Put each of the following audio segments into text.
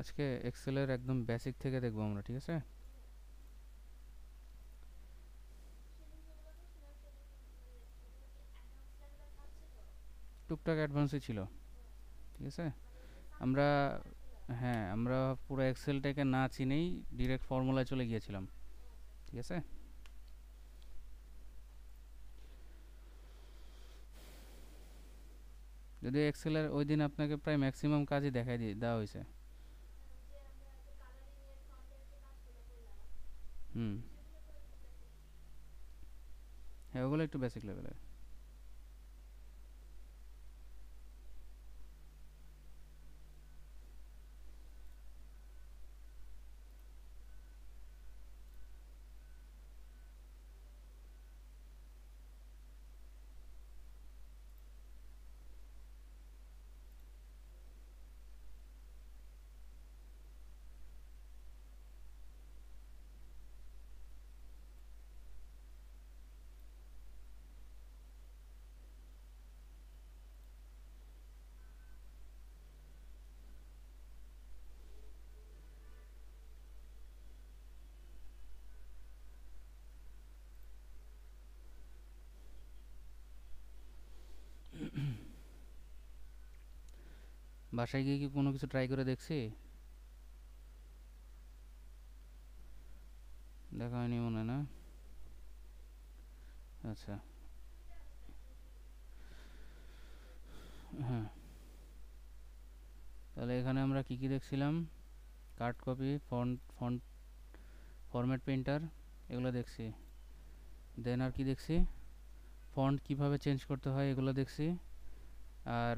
আজকে এক্সেলের একদম বেসিক থেকে দেখবো আমরা, ঠিক আছে? টুকটাক অ্যাডভান্সই ছিল, ঠিক আছে। আমরা, হ্যাঁ, আমরা পুরো এক্সেলটাকে না চিনেই ডিরেক্ট ফর্মুলায় চলে গিয়েছিলাম, ঠিক আছে। যদি এক্সেলের ওই দিন আপনাকে প্রায় ম্যাক্সিমাম কাজই দেখাই দেওয়া হয়েছে। হুম। হ্যাঁ, ওগুলো একটু বেসিক লেভেলের। বাসায় গিয়ে কি কোনো কিছু ট্রাই করে দেখছি? দেখা হয়নি মনে হয় না। আচ্ছা। হ্যাঁ, তাহলে এখানে আমরা কি কি দেখছিলাম? Card copy, font font format printer, এগুলো দেখছি। দেন আর কি দেখছি? ফন্ট কিভাবে চেঞ্জ করতে হয় এগুলো দেখছি। আর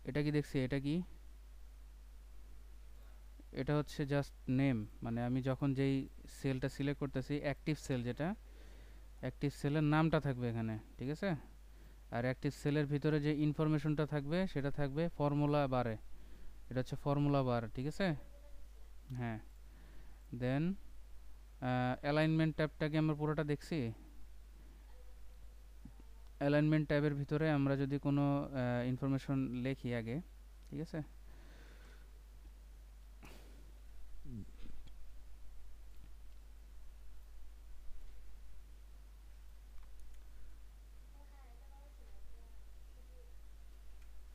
এটা কি দেখছি? এটা কি? এটা হচ্ছে জাস্ট নেম, মানে আমি যখন যেই সেলটা সিলেক্ট করতেছি, অ্যাক্টিভ সেল যেটা, অ্যাক্টিভ সেলের নামটা থাকবে এখানে, ঠিক আছে। আর অ্যাক্টিভ সেলের ভিতরে যে ইনফরমেশনটা থাকবে সেটা থাকবে ফর্মুলা বারে। এটা হচ্ছে ফর্মুলা বার, ঠিক আছে। হ্যাঁ। দেন অ্যালাইনমেন্ট ট্যাবটাকে আমরা পুরোটা দেখছি। অ্যালাইনমেন্ট ট্যাবের ভিতরে আমরা যদি কোনো ইনফরমেশন লিখি আগে, ঠিক আছে।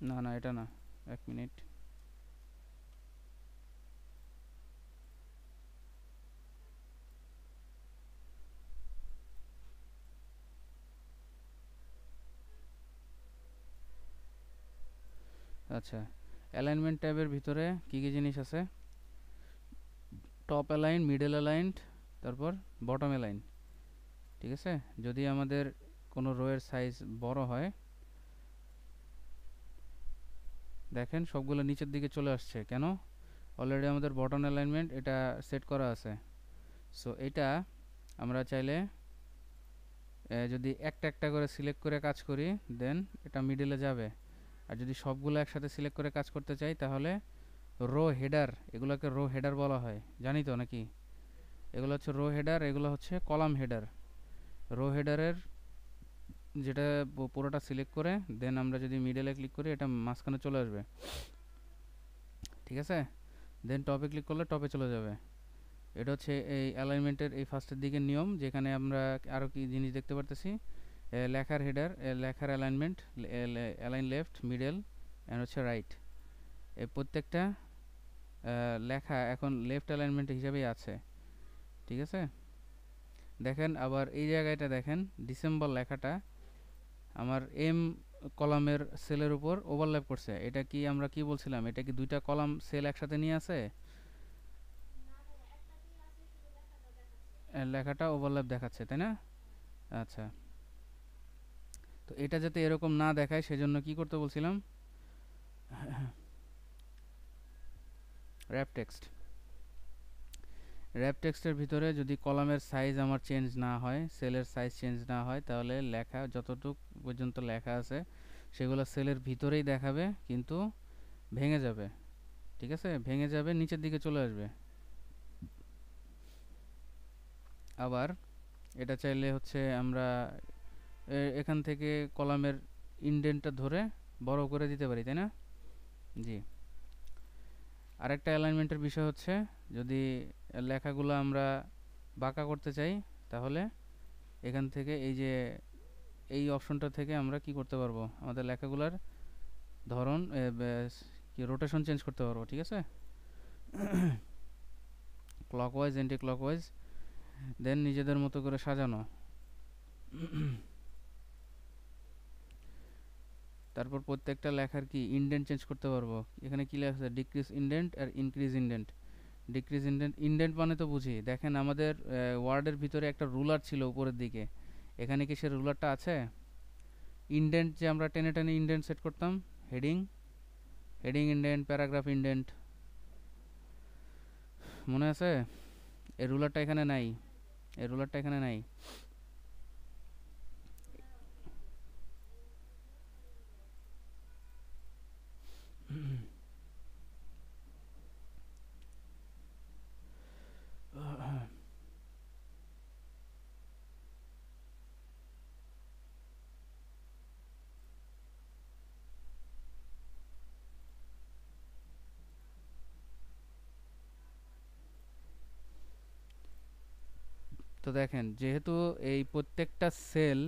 না না, এটা না, এক মিনিট। আচ্ছা, অ্যালাইনমেন্ট ট্যাবের ভিতরে কী কী জিনিস আছে? টপ অ্যালাইন, মিডল অ্যালাইন্ড, তারপর বটম অ্যালাইন, ঠিক আছে। যদি আমাদের কোনো রোয়ের সাইজ বড় হয়, দেখেন সবগুলো নিচের দিকে চলে আসছে কেন? অলরেডি আমাদের বটম অ্যালাইনমেন্ট এটা সেট করা আছে। সো এটা আমরা চাইলে যদি একটা একটা করে সিলেক্ট করে কাজ করি, দেন এটা মিডলে যাবে। আর যদি সবগুলো একসাথে সিলেক্ট করে কাজ করতে চাই, তাহলে রো হেডার, এগুলোকে রো হেডার বলা হয়, জানি তো নাকি? এগুলো হচ্ছে রো হেডার, এগুলো হচ্ছে কলাম হেডার। রো হেডারের যেটা পুরোটা সিলেক্ট করে দেন আমরা যদি মিডলে ক্লিক করি, এটা মাঝখানে চলে আসবে, ঠিক আছে। দেন টপে ক্লিক করলে টপে চলে যাবে। এটা হচ্ছে এই অ্যালাইনমেন্টের এই ফার্স্টের দিকের নিয়ম, যেখানে আমরা আরও কি জিনিস দেখতে পারতেছি। লেখার হেডার, লেখার alignment, align left, middle and হচ্ছে রাইট। এই প্রত্যেকটা লেখা এখন লেফট অ্যালাইনমেন্ট হিসাবেই আছে, ঠিক আছে। দেখেন আবার এই জায়গাটা দেখেন, ডিসেম্বর লেখাটা আমার এম কলামের সেলের উপর ওভারল্যাপ করছে। এটা কি আমরা কি বলছিলাম, এটা কি দুইটা কলাম সেল একসাথে নিয়ে আছে? লেখাটা ওভারল্যাপ দেখাচ্ছে, তাই না? আচ্ছা, তো এটা যাতে এরকম না দেখায় সেজন্য কি করতে বলছিলাম? Rap text. র্যাপ টেক্সটের ভিতরে যদি কলামের সাইজ আমার চেঞ্জ না হয়, সেলের সাইজ চেঞ্জ না হয়, তাহলে লেখা যতটুকু পর্যন্ত লেখা আছে সেগুলো সেলের ভিতরেই দেখাবে, কিন্তু ভেঙে যাবে, ঠিক আছে। ভেঙে যাবে, নিচের দিকে চলে আসবে। আবার এটা চাইলে হচ্ছে আমরা এখান থেকে কলামের ইনডেন্টটা ধরে বড় করে দিতে পারি, তাই না? জি। আরেকটা অ্যালাইনমেন্টের বিষয় হচ্ছে, যদি লেখাগুলো আমরা বাঁকা করতে চাই, তাহলে এখান থেকে এই যে এই অপশনটা থেকে আমরা কি করতে পারবো, আমাদের লেখাগুলোর ধরন কি রোটেশন চেঞ্জ করতে পারবো, ঠিক আছে? ক্লকওয়াইজ, অ্যান্টি ক্লকওয়াইজ, দেন নিজেদের মতো করে সাজানো। তারপর প্রত্যেকটা লেখার কি ইন্ডেন্ট চেঞ্জ করতে পারবো। এখানে কি লেখা আছে, ডিক্রিজ ইন্ডেন্ট আর increase indent. Decrease indent, indent মানে তো বুঝি, দেখেন আমাদের ওয়ার্ডের ভিতরে একটা রুলার ছিল উপরের দিকে, এখানে কি সে রুলারটা আছে? ইন্ডেন্ট যে আমরা টেনে টেনে ইন্ডেন্ট সেট করতাম, heading, heading indent, paragraph indent, মনে আছে? এই রুলারটা এখানে নাই, এই রুলারটা এখানে নাই। তো দেখেন, যেহেতু এই প্রত্যেকটা সেল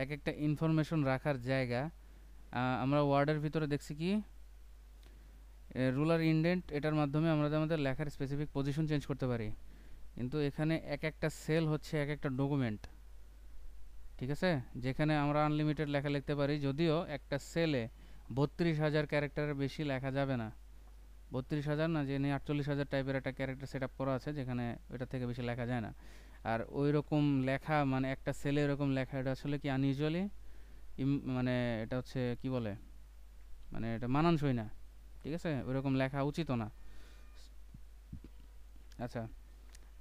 এক একটা ইনফরমেশন রাখার জায়গা, আমরা ওয়ার্ডের ভিতরে দেখছি কি রুলার ইন্ডেন্ট, এটার মাধ্যমে আমরা আমাদের লেখার স্পেসিফিক পজিশন চেঞ্জ করতে পারি। কিন্তু এখানে এক একটা সেল হচ্ছে এক একটা ডকুমেন্ট, ঠিক আছে? যেখানে আমরা আনলিমিটেড লেখা লিখতে পারি, যদিও একটা সেলে 32,000 ক্যারেক্টারের বেশি লেখা যাবে না। 32,000 না, যে নিয়ে 48,000 টাইপের একটা ক্যারেক্টার সেট আপ করা আছে, যেখানে এটা থেকে বেশি লেখা যায় না। আর ওই রকম লেখা, মানে একটা সেলে এরকম লেখা, এটা আসলে কি আনইউজুয়ালি, মানে এটা হচ্ছে কি বলে, মানে এটা মানানসই না, ঠিক আছে? ওইরকম লেখা উচিতও না। আচ্ছা,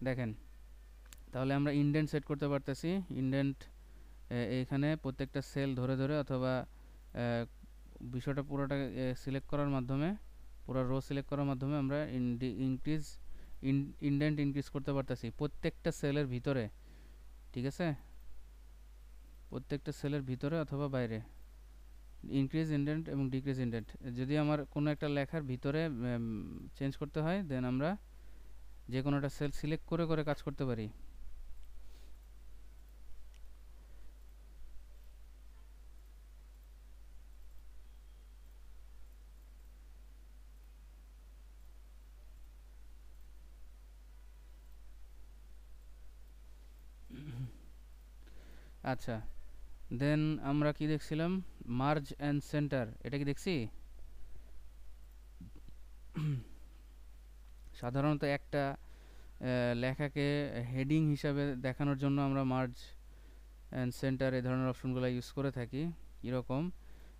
দেখেন, তাহলে আমরা ইন্ডেন্ট সেট করতে পারতেছি। ইন্ডেন্ট এইখানে প্রত্যেকটা সেল ধরে ধরে, অথবা বিষয়টা পুরোটা সিলেক্ট করার মাধ্যমে, পুরো রো সিলেক্ট করার মাধ্যমে আমরা ইনক্রিজ ইন্ডেন্ট ইনক্রিজ করতে পারতেছি প্রত্যেকটা সেলের ভিতরে, ঠিক আছে? প্রত্যেকটা সেলের ভিতরে অথবা বাইরে ইনক্রিজ ইন্ডেন্ট এবং ডিক্রিজ ইন্ডেন্ট। যদি আমার কোনো একটা লেখার ভিতরে চেঞ্জ করতে হয়, দেন আমরা যে কোনো একটা সেল সিলেক্ট করে করে কাজ করতে পারি। আচ্ছা, দেন আমরা কি দেখছিলাম, মার্জ অ্যান্ড সেন্টার, এটা কি দেখছি? সাধারণত একটা লেখাকে হেডিং হিসাবে দেখানোর জন্য আমরা মার্জ অ্যান্ড সেন্টার এই ধরনের অপশনগুলো ইউজ করে থাকি। কীরকম,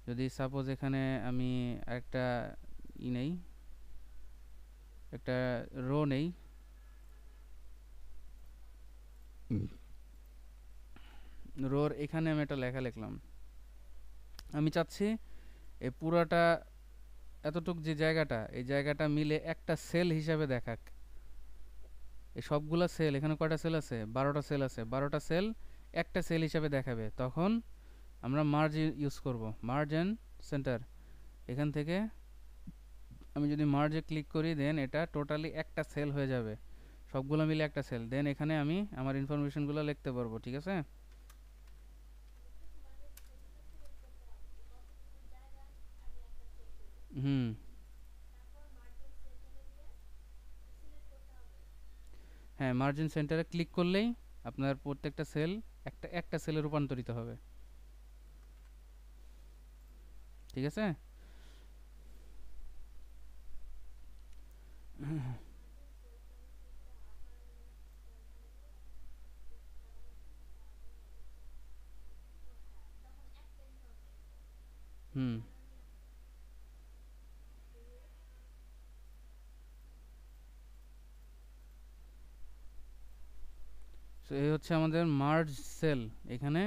যদি সাপোজ এখানে আমি একটা নেই, একটা রো নেই, রোর এখানে আমি একটা লেখা লিখলাম, আমি চাচ্ছি এই পুরাটা এতটুক যে জায়গাটা, এই জায়গাটা মিলে একটা সেল হিসাবে দেখাক। এই সবগুলা সেল, এখানে কয়টা সেল আছে, 12টা সেল আছে, 12টা সেল একটা সেল হিসাবে দেখাবে, তখন আমরা মার্জ ইউজ করব, মার্জ অ্যান্ড সেন্টার। এখান থেকে আমি যদি মার্জে ক্লিক করি, দেন এটা টোটালি একটা সেল হয়ে যাবে, সবগুলো মিলে একটা সেল। দেন এখানে আমি আমার ইনফরমেশনগুলো লিখতে পারবো, ঠিক আছে? হুম, হ্যাঁ, মার্জিন সেন্টারে ক্লিক করলেই আপনার প্রত্যেকটা সেল একটা একটা সেলে রূপান্তরিত হবে, ঠিক আছে? হুম, তো এই হচ্ছে আমাদের মার্জ সেল। এখানে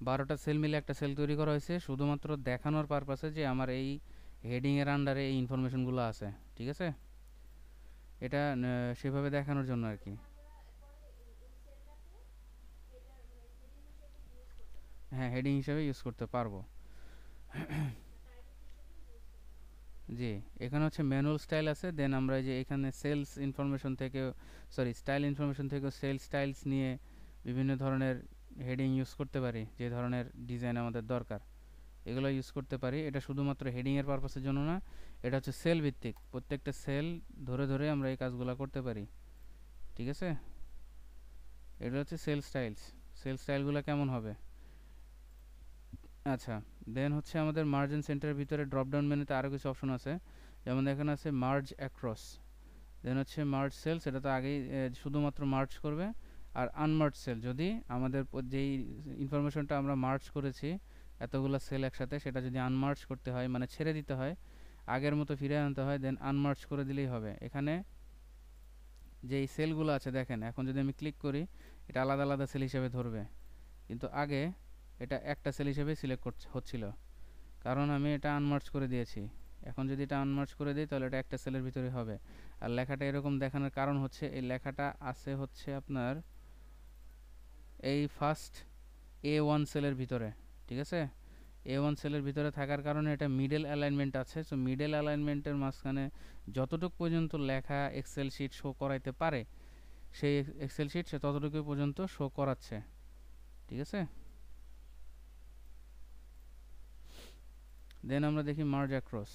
12টা সেল মিলে একটা সেল তৈরি করা হয়েছে শুধুমাত্র দেখানোর পারপাসে যে আমার এই হেডিং এর আন্ডারে এই ইনফরমেশনগুলো আছে, ঠিক আছে? এটা সেভাবে দেখানোর জন্য আর কি। হ্যাঁ, হেডিং হিসাবে ইউজ করতে পারবো। জি, এখানে হচ্ছে ম্যানুয়াল স্টাইল আছে, দেন আমরা এই যে এখানে সেলস ইনফরমেশন থেকে, সরি স্টাইল ইনফরমেশন থেকে সেল স্টাইলস নিয়ে বিভিন্ন ধরনের হেডিং ইউজ করতে পারি, যে ধরনের ডিজাইন আমাদের দরকার এগুলো ইউজ করতে পারি। এটা শুধুমাত্র হেডিংয়ের পারপাসের জন্য না, এটা হচ্ছে সেল ভিত্তিক, প্রত্যেকটা সেল ধরে ধরে আমরা এই কাজগুলো করতে পারি। ঠিক আছে, এটা হচ্ছে সেল স্টাইলস। সেল স্টাইলগুলো কেমন হবে? আচ্ছা, দেন হচ্ছে আমাদের মার্জিন সেন্টারের ভিতরে ড্রপডাউন মেনুতে আরও কিছু অপশন আছে, যেমন এখানে আছে মার্জ অ্যাক্রস, দেন হচ্ছে মার্জ সেলস, এটা তো আগেই শুধুমাত্র মার্জ করবে। আর আনমার্জ সেল, যদি আমাদের যেই ইনফরমেশনটা আমরা মার্জ করেছি এতগুলো সেল একসাথে, সেটা যদি আনমার্জ করতে হয় মানে ছেড়ে দিতে হয়, আগের মতো ফিরে আনতে হয়, দেন আনমার্জ করে দিলেই হবে। এখানে যেই সেলগুলো আছে দেখেন, এখন যদি আমি ক্লিক করি এটা আলাদা আলাদা সেল হিসেবে ধরবে, কিন্তু আগে এটা একটা সেল হিসেবে সিলেক্ট হচ্ছিল, কারণ আমি এটা আনমার্জ করে দিয়েছি। এখন যদি এটা আনমার্জ করে দিই তাহলে এটা একটা সেলের ভিতরে হবে। আর লেখাটা এরকম দেখানোর কারণ হচ্ছে এই লেখাটা আছে হচ্ছে আপনার এই ফার্স্ট A1 সেলের ভিতরে। ঠিক আছে, A1 সেলের ভিতরে থাকার কারণে এটা মিডল অ্যালাইনমেন্ট আছে। সো মিডল অ্যালাইনমেন্টের মাঝখানে যতটুকু পর্যন্ত লেখা এক্সেল শিট শো করাইতে পারে, সেই এক্সেল শিট সে ততটুকু পর্যন্ত শো করাচ্ছে। ঠিক আছে, দেন আমরা দেখি মার্জ অ্যাক্রস।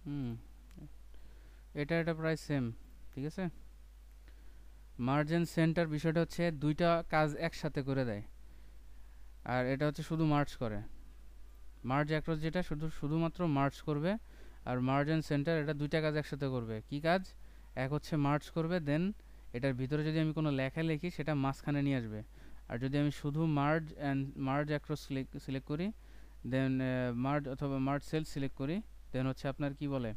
হুম, এটা প্রায় সেম। ঠিক আছে, মার্জ এন্ড সেন্টার বিষয়টা হচ্ছে দুইটা কাজ একসাথে করে দেয়, আর এটা হচ্ছে শুধু মার্জ করে। মার্জ অ্যাক্রস যেটা শুধুমাত্র মার্জ করবে, আর মার্জ অ্যান্ড সেন্টার এটা দুইটা কাজ একসাথে করবে। কি কাজ? এক হচ্ছে মার্জ করবে, দেন এটার ভিতরে যদি আমি কোনো লেখা লিখি সেটা মাঝখানে নিয়ে আসবে। আর যদি আমি শুধু মার্জ অ্যাক্রস সিলেক্ট করি, দেন মার্জ অথবা মার্জ সেল সিলেক্ট করি, দেন হচ্ছে আপনার কি বলে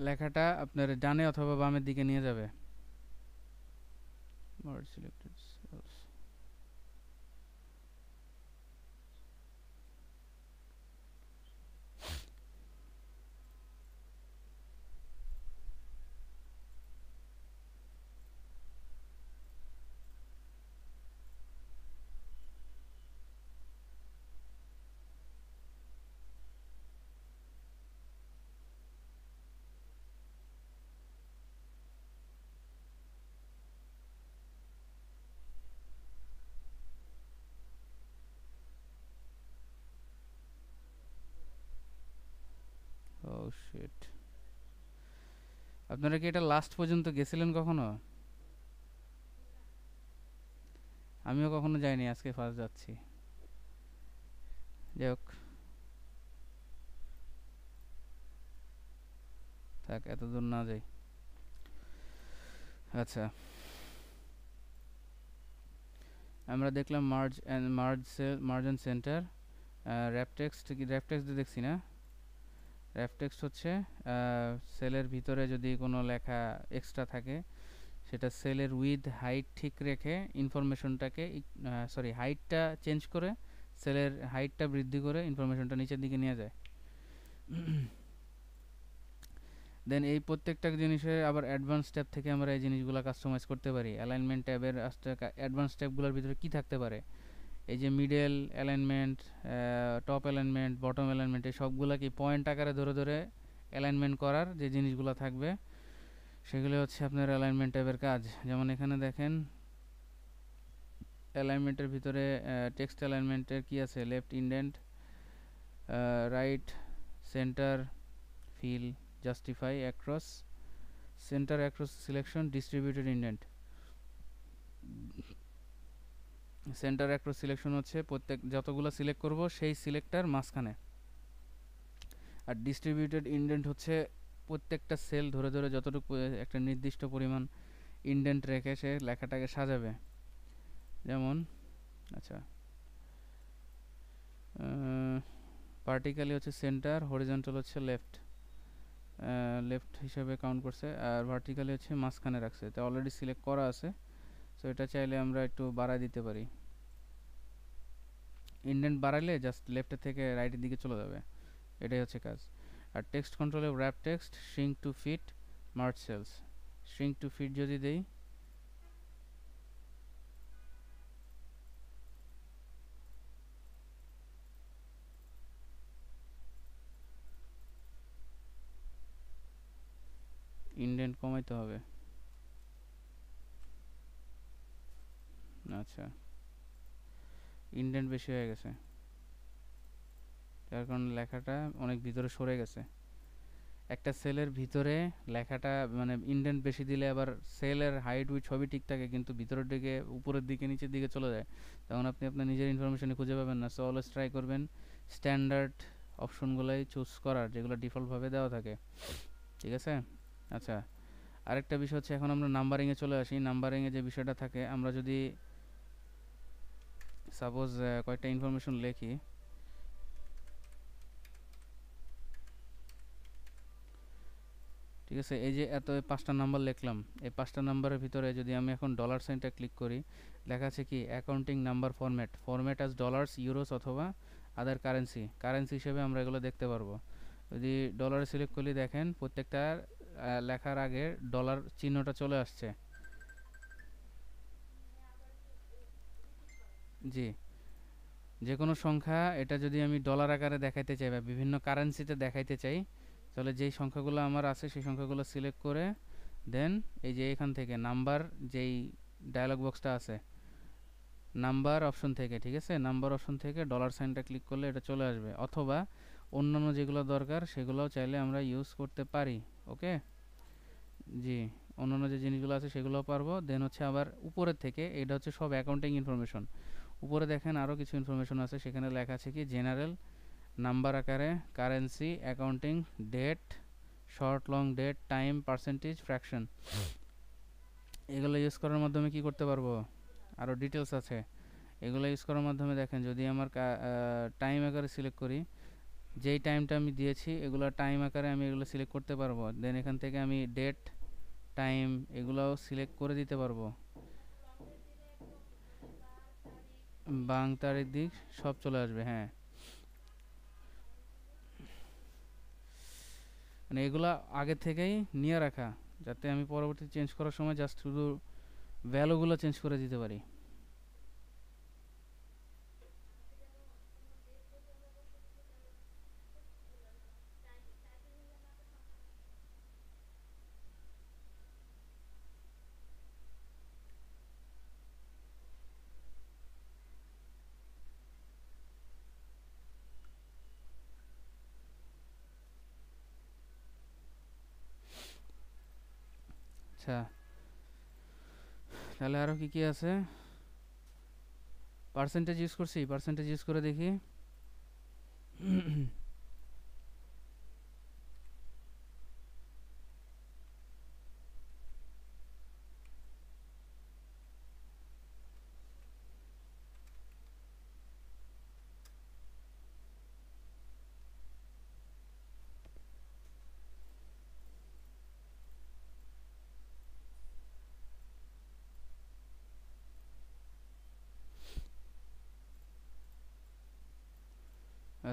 লেখাটা আপনার ডানে অথবা বামের দিকে নিয়ে যাবে। Merge selected cells. Oh shit, আপনারা কি এটা লাস্ট পর্যন্ত গেছিলেন কখনো? আমিও কখনো যাইনি, আজকে ফার্স্ট যাচ্ছি। যাই হোক, থাক এত দূর না যাই। আচ্ছা, আমরা দেখলাম মার্জ অ্যান্ড সেন্টার। র্যাপটেক্সট কি? র্যাপটেক্সট দেখছি না। র্যাপটেক্সট হচ্ছে সেলের ভিতরে যদি কোনো লেখা এক্সট্রা থাকে, সেটা সেলের উইথ হাইট ঠিক রেখে ইনফরমেশনটাকে, সরি হাইটটা চেঞ্জ করে, সেলের হাইটটা বৃদ্ধি করে ইনফরমেশনটা নিচের দিকে নিয়ে যায়। দেন এই প্রত্যেকটা জিনিসের আবার অ্যাডভান্স ট্যাব থেকে আমরা এই জিনিসগুলো কাস্টমাইজ করতে পারি। অ্যালাইনমেন্ট ট্যাবের অ্যাডভান্স ট্যাবগুলোর ভিতরে কি থাকতে পারে? এই যে middle alignment, top alignment, bottom alignment, এই সবগুলোকে পয়েন্ট আকারে ধরে ধরে অ্যালাইনমেন্ট করার যে জিনিসগুলো থাকবে, সেগুলো হচ্ছে আপনার অ্যালাইনমেন্ট ট্যাবের কাজ। যেমন এখানে দেখেন অ্যালাইনমেন্টের ভিতরে টেক্সট অ্যালাইনমেন্টের কি আছে? Left indent, right centre, fill, justify, across, centre across selection, distributed indent. Centre across selection হচ্ছে প্রত্যেক যতগুলো সিলেক্ট করব সেই সিলেক্টার মাঝখানে, আর ডিস্ট্রিবিউটেড ইন্ডেন্ট হচ্ছে প্রত্যেকটা সেল ধরে ধরে যতটুকু একটা নির্দিষ্ট পরিমাণ ইন্ডেন্ট রেখে সে লেখাটাকে সাজাবে। যেমন আচ্ছা, ভার্টিক্যালি হচ্ছে সেন্টার, হরিজন্টাল হচ্ছে লেফট, লেফট হিসেবে কাউন্ট করছে, আর ভার্টিক্যালি হচ্ছে মাঝখানে রাখছে। এটা অলরেডি সিলেক্ট করা আছে, সো এটা চাইলে আমরা একটু বাড়ায় দিতে পারি। ইন্ডেন্ট বাড়াইলে জাস্ট লেফটের থেকে রাইটের দিকে চলে যাবে, এটাই হচ্ছে কাজ। আর টেক্সট কন্ট্রোলে wrap text, shrink to fit, merge cells. shrink to fit যদি দেই, ইন্ডেন্ট কমাইতে হবে। আচ্ছা, ইন্ডেন্ট বেশি হয়ে গেছে, যার কারণে লেখাটা অনেক ভিতরে সরে গেছে। একটা সেলের ভিতরে লেখাটা মানে ইন্ডেন্ট বেশি দিলে আবার সেলের হাইট উইথ সবই ঠিক থাকে, কিন্তু ভিতরের দিকে, উপরের দিকে, নিচের দিকে চলে যায়, তখন আপনি আপনার নিজের ইনফরমেশনে খুঁজে পাবেন না। সো অলওয়েজ ট্রাই করবেন স্ট্যান্ডার্ড অপশনগুলোই চুজ করার, যেগুলো ডিফল্টভাবে দেওয়া থাকে, ঠিক আছে? আচ্ছা, আরেকটা বিষয় হচ্ছে, এখন আমরা নাম্বারিংয়ে চলে আসি। নাম্বারিংয়ে যে বিষয়টা থাকে, আমরা যদি সাপোজ কয়েকটা ইনফরমেশন লিখি, ঠিক আছে? এই যে এত 5টা নাম্বার লিখলাম, এই 5টা নাম্বারের ভিতরে যদি আমি এখন ডলার সাইনটা ক্লিক করি, লেখা আছে কি accounting number format as dollars, euros অথবা আদার কারেন্সি হিসেবে আমরা এগুলো দেখতে পারবো। যদি ডলারে সিলেক্ট করলে দেখেন প্রত্যেকটার লেখার আগে ডলার চিহ্নটা চলে আসছে। জি, যে কোনো সংখ্যা এটা যদি আমি ডলার আকারে দেখাইতে চাই বা বিভিন্ন কারেন্সিতে দেখাইতে চাই, তাহলে যেই সংখ্যাগুলো আমার আছে সেই সংখ্যাগুলো সিলেক্ট করে দেন এই যে এখান থেকে নাম্বার, যেই ডায়লগ বক্সটা আছে নাম্বার অপশন থেকে, ঠিক আছে, নাম্বার অপশন থেকে ডলার সাইনটা ক্লিক করলে এটা চলে আসবে, অথবা অন্যান্য যেগুলো দরকার সেগুলোও চাইলে আমরা ইউজ করতে পারি। ওকে, জি, অন্যান্য যে জিনিসগুলো আছে সেগুলোও পারবো। দেন হচ্ছে আবার উপরের থেকে, এটা হচ্ছে সব অ্যাকাউন্টিং ইনফরমেশন। উপরে দেখেন আরও কিছু ইনফরমেশন আছে, সেখানে লেখা আছে কি জেনারেল, নাম্বার আকারে, currency, accounting, date, short long date, time, percentage, fraction. এগুলো ইউজ করার মাধ্যমে কি করতে পারবো, আরও ডিটেলস আছে, এগুলো ইউজ করার মাধ্যমে দেখেন যদি আমার টাইম আকারে সিলেক্ট করি, যেই টাইমটা আমি দিয়েছি এগুলো টাইম আকারে আমি এগুলো সিলেক্ট করতে পারবো। দেন এখান থেকে আমি ডেট, টাইম এগুলোও সিলেক্ট করে দিতে পারবো, বাং তারিখ দিক সব চলে আসবে। হ্যাঁ, মানে এগুলা আগে থেকেই নিয়ে রাখা, যাতে আমি পরবর্তী চেঞ্জ করার সময় জাস্ট শুধু ভ্যালুগুলো চেঞ্জ করে দিতে পারি। আচ্ছা, তাহলে আরও কি কি আছে? পার্সেন্টেজ ইউজ করছি, পার্সেন্টেজ ইউজ করে দেখি।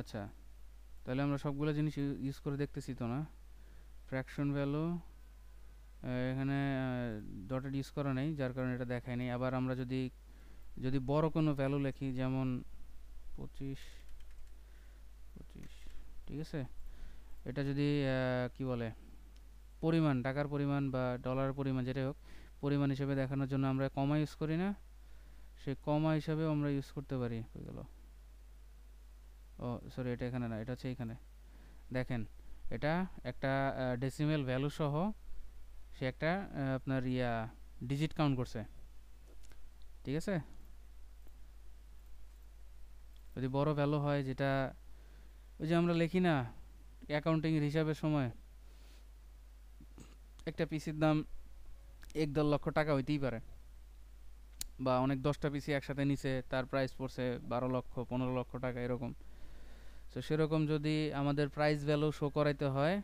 আচ্ছা, তাহলে আমরা সবগুলো জিনিস ইউজ করে দেখতেছি তো না? ফ্র্যাকশন ভ্যালু এখানে ডটেড ইউজ করা নেই, যার কারণে এটা দেখায় নেই। আবার আমরা যদি যদি বড় কোনো ভ্যালু লিখি, যেমন 25, ঠিক আছে, এটা যদি কি বলে পরিমাণ, টাকার পরিমাণ বা ডলারের পরিমাণ, যেটাই হোক, পরিমাণ হিসেবে দেখানোর জন্য আমরা কমা ইউজ করি না, সেই কমা হিসাবেও আমরা ইউজ করতে পারি। হয়ে গেল, ও সরি, এটা এখানে না, এটা হচ্ছে এইখানে। দেখেন, এটা একটা ডেসিমেল ভ্যালু সহ সে একটা আপনার ডিজিট কাউন্ট করছে, ঠিক আছে? যদি বড় ভ্যালু হয়, যেটা ওই যে আমরা লিখি না অ্যাকাউন্টিংয়ের হিসাবের সময়, একটা পিসির দাম 1-1.5 লক্ষ টাকা হইতেই পারে, বা অনেক 10টা পিসি একসাথে নিছে, তার প্রাইস পড়ছে 12 লক্ষ, 15 লক্ষ টাকা, এরকম। তো সেরকম যদি আমাদের প্রাইস ভ্যালু শো করাইতে হয়,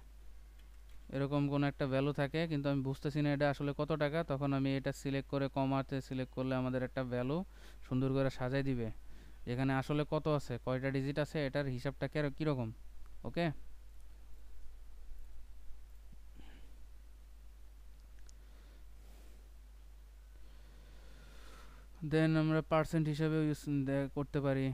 এরকম কোনো একটা ভ্যালু থাকে কিন্তু আমি বুঝতেছি না এটা আসলে কত টাকা, তখন আমি এটা সিলেক্ট করে কমাতে সিলেক্ট করলে আমাদের একটা ভ্যালু সুন্দর করে সাজাই দিবে, এখানে আসলে কত আছে, কয়টা ডিজিট আছে, এটার হিসাবটা কীরকম। ওকে, দেন আমরা পার্সেন্ট হিসাবেও ইউজ করতে পারি।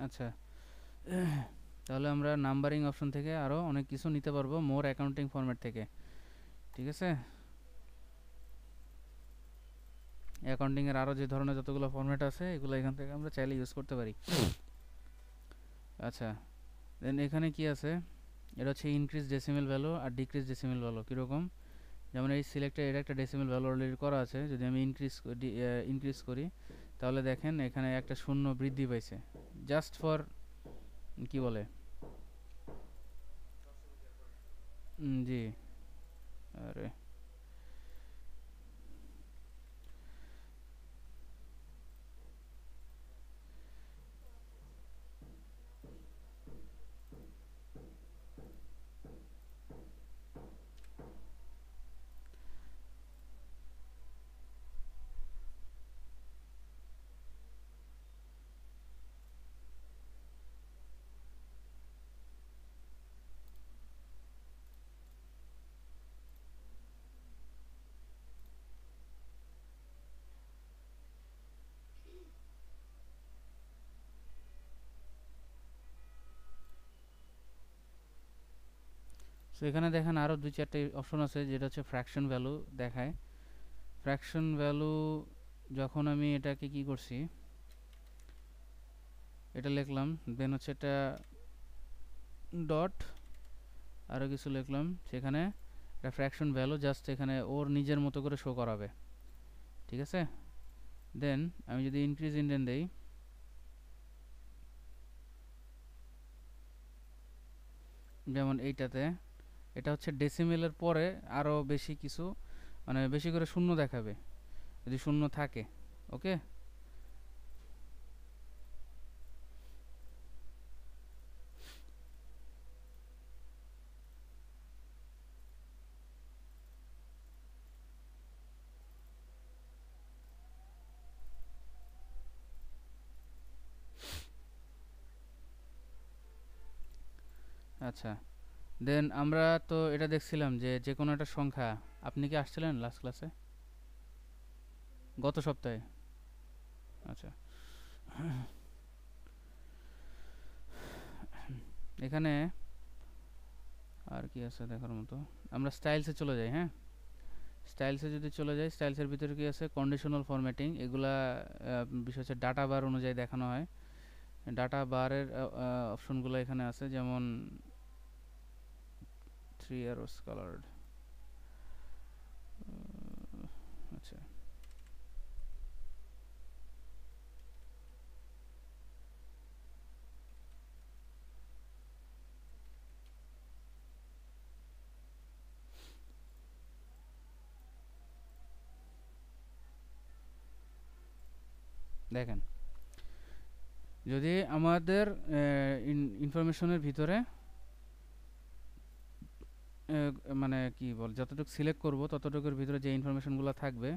আচ্ছা, তাহলে আমরা নাম্বারিং অপশন থেকে আরও অনেক কিছু নিতে পারবো, মোর অ্যাকাউন্টিং ফরম্যাট থেকে। ঠিক আছে, অ্যাকাউন্টিংয়ের আরও যে ধরনের যতগুলো ফরম্যাট আছে এগুলো এখান থেকে আমরা চাইলে ইউজ করতে পারি। আচ্ছা, দেন এখানে কি আছে, এটা হচ্ছে ইনক্রিজ ডেসিমেল ভ্যালু আর ডিক্রিজ ডেসিমেল ভ্যালু কীরকম। যেমন এই সিলেক্টে এর একটা ডেসিমেল ভ্যালু অলরেডি করা আছে, যদি আমি ইনক্রিজ করি তাহলে দেখেন এখানে একটা শূন্য বৃদ্ধি পাইছে, জাস্ট ফর কি বলে, জি, আরে সো এখানে দেখেন আরও 2-4টা অপশন আছে, যেটা হচ্ছে ফ্র্যাকশন ভ্যালু দেখায়। ফ্র্যাকশন ভ্যালু যখন আমি এটাকে কি করছি, এটা লিখলাম, দেন হচ্ছে এটা ডট আরও কিছু লিখলাম, সেখানে এটা ফ্র্যাকশন ভ্যালু জাস্ট এখানে ওর নিজের মতো করে শো করাবে। ঠিক আছে, দেন আমি যদি ইনক্রিজ ইন্ডেন দেই, যেমন এইটাতে এটা হচ্ছে ডেসিমেলের পরে আরও বেশি কিছু, মানে বেশি করে শূন্য দেখাবে যদি শূন্য থাকে। ওকে, আচ্ছা, দেন আমরা তো এটা দেখছিলাম যে যে কোনো একটা সংখ্যা, আপনি কি আসছিলেন লাস্ট ক্লাসে গত সপ্তাহে? আচ্ছা, এখানে আর কি আছে দেখার মতো, আমরা স্টাইলসে চলে যাই। হ্যাঁ, স্টাইলসে যদি চলে যাই, স্টাইলসের ভিতরে কি আছে, কন্ডিশনাল ফরম্যাটিং, এগুলা বিষয় হচ্ছে ডাটা বার অনুযায়ী দেখানো হয়। ডাটা বারের অপশনগুলো এখানে আছে, যেমন 3 arrows colored। আচ্ছা, দেখেন যদি আমাদের ইনফরমেশনের ভিতরে মানে কি বল, যতটুকু সিলেক্ট করব ততটুকুর ভিতরে যে ইনফরমেশনগুলো থাকবে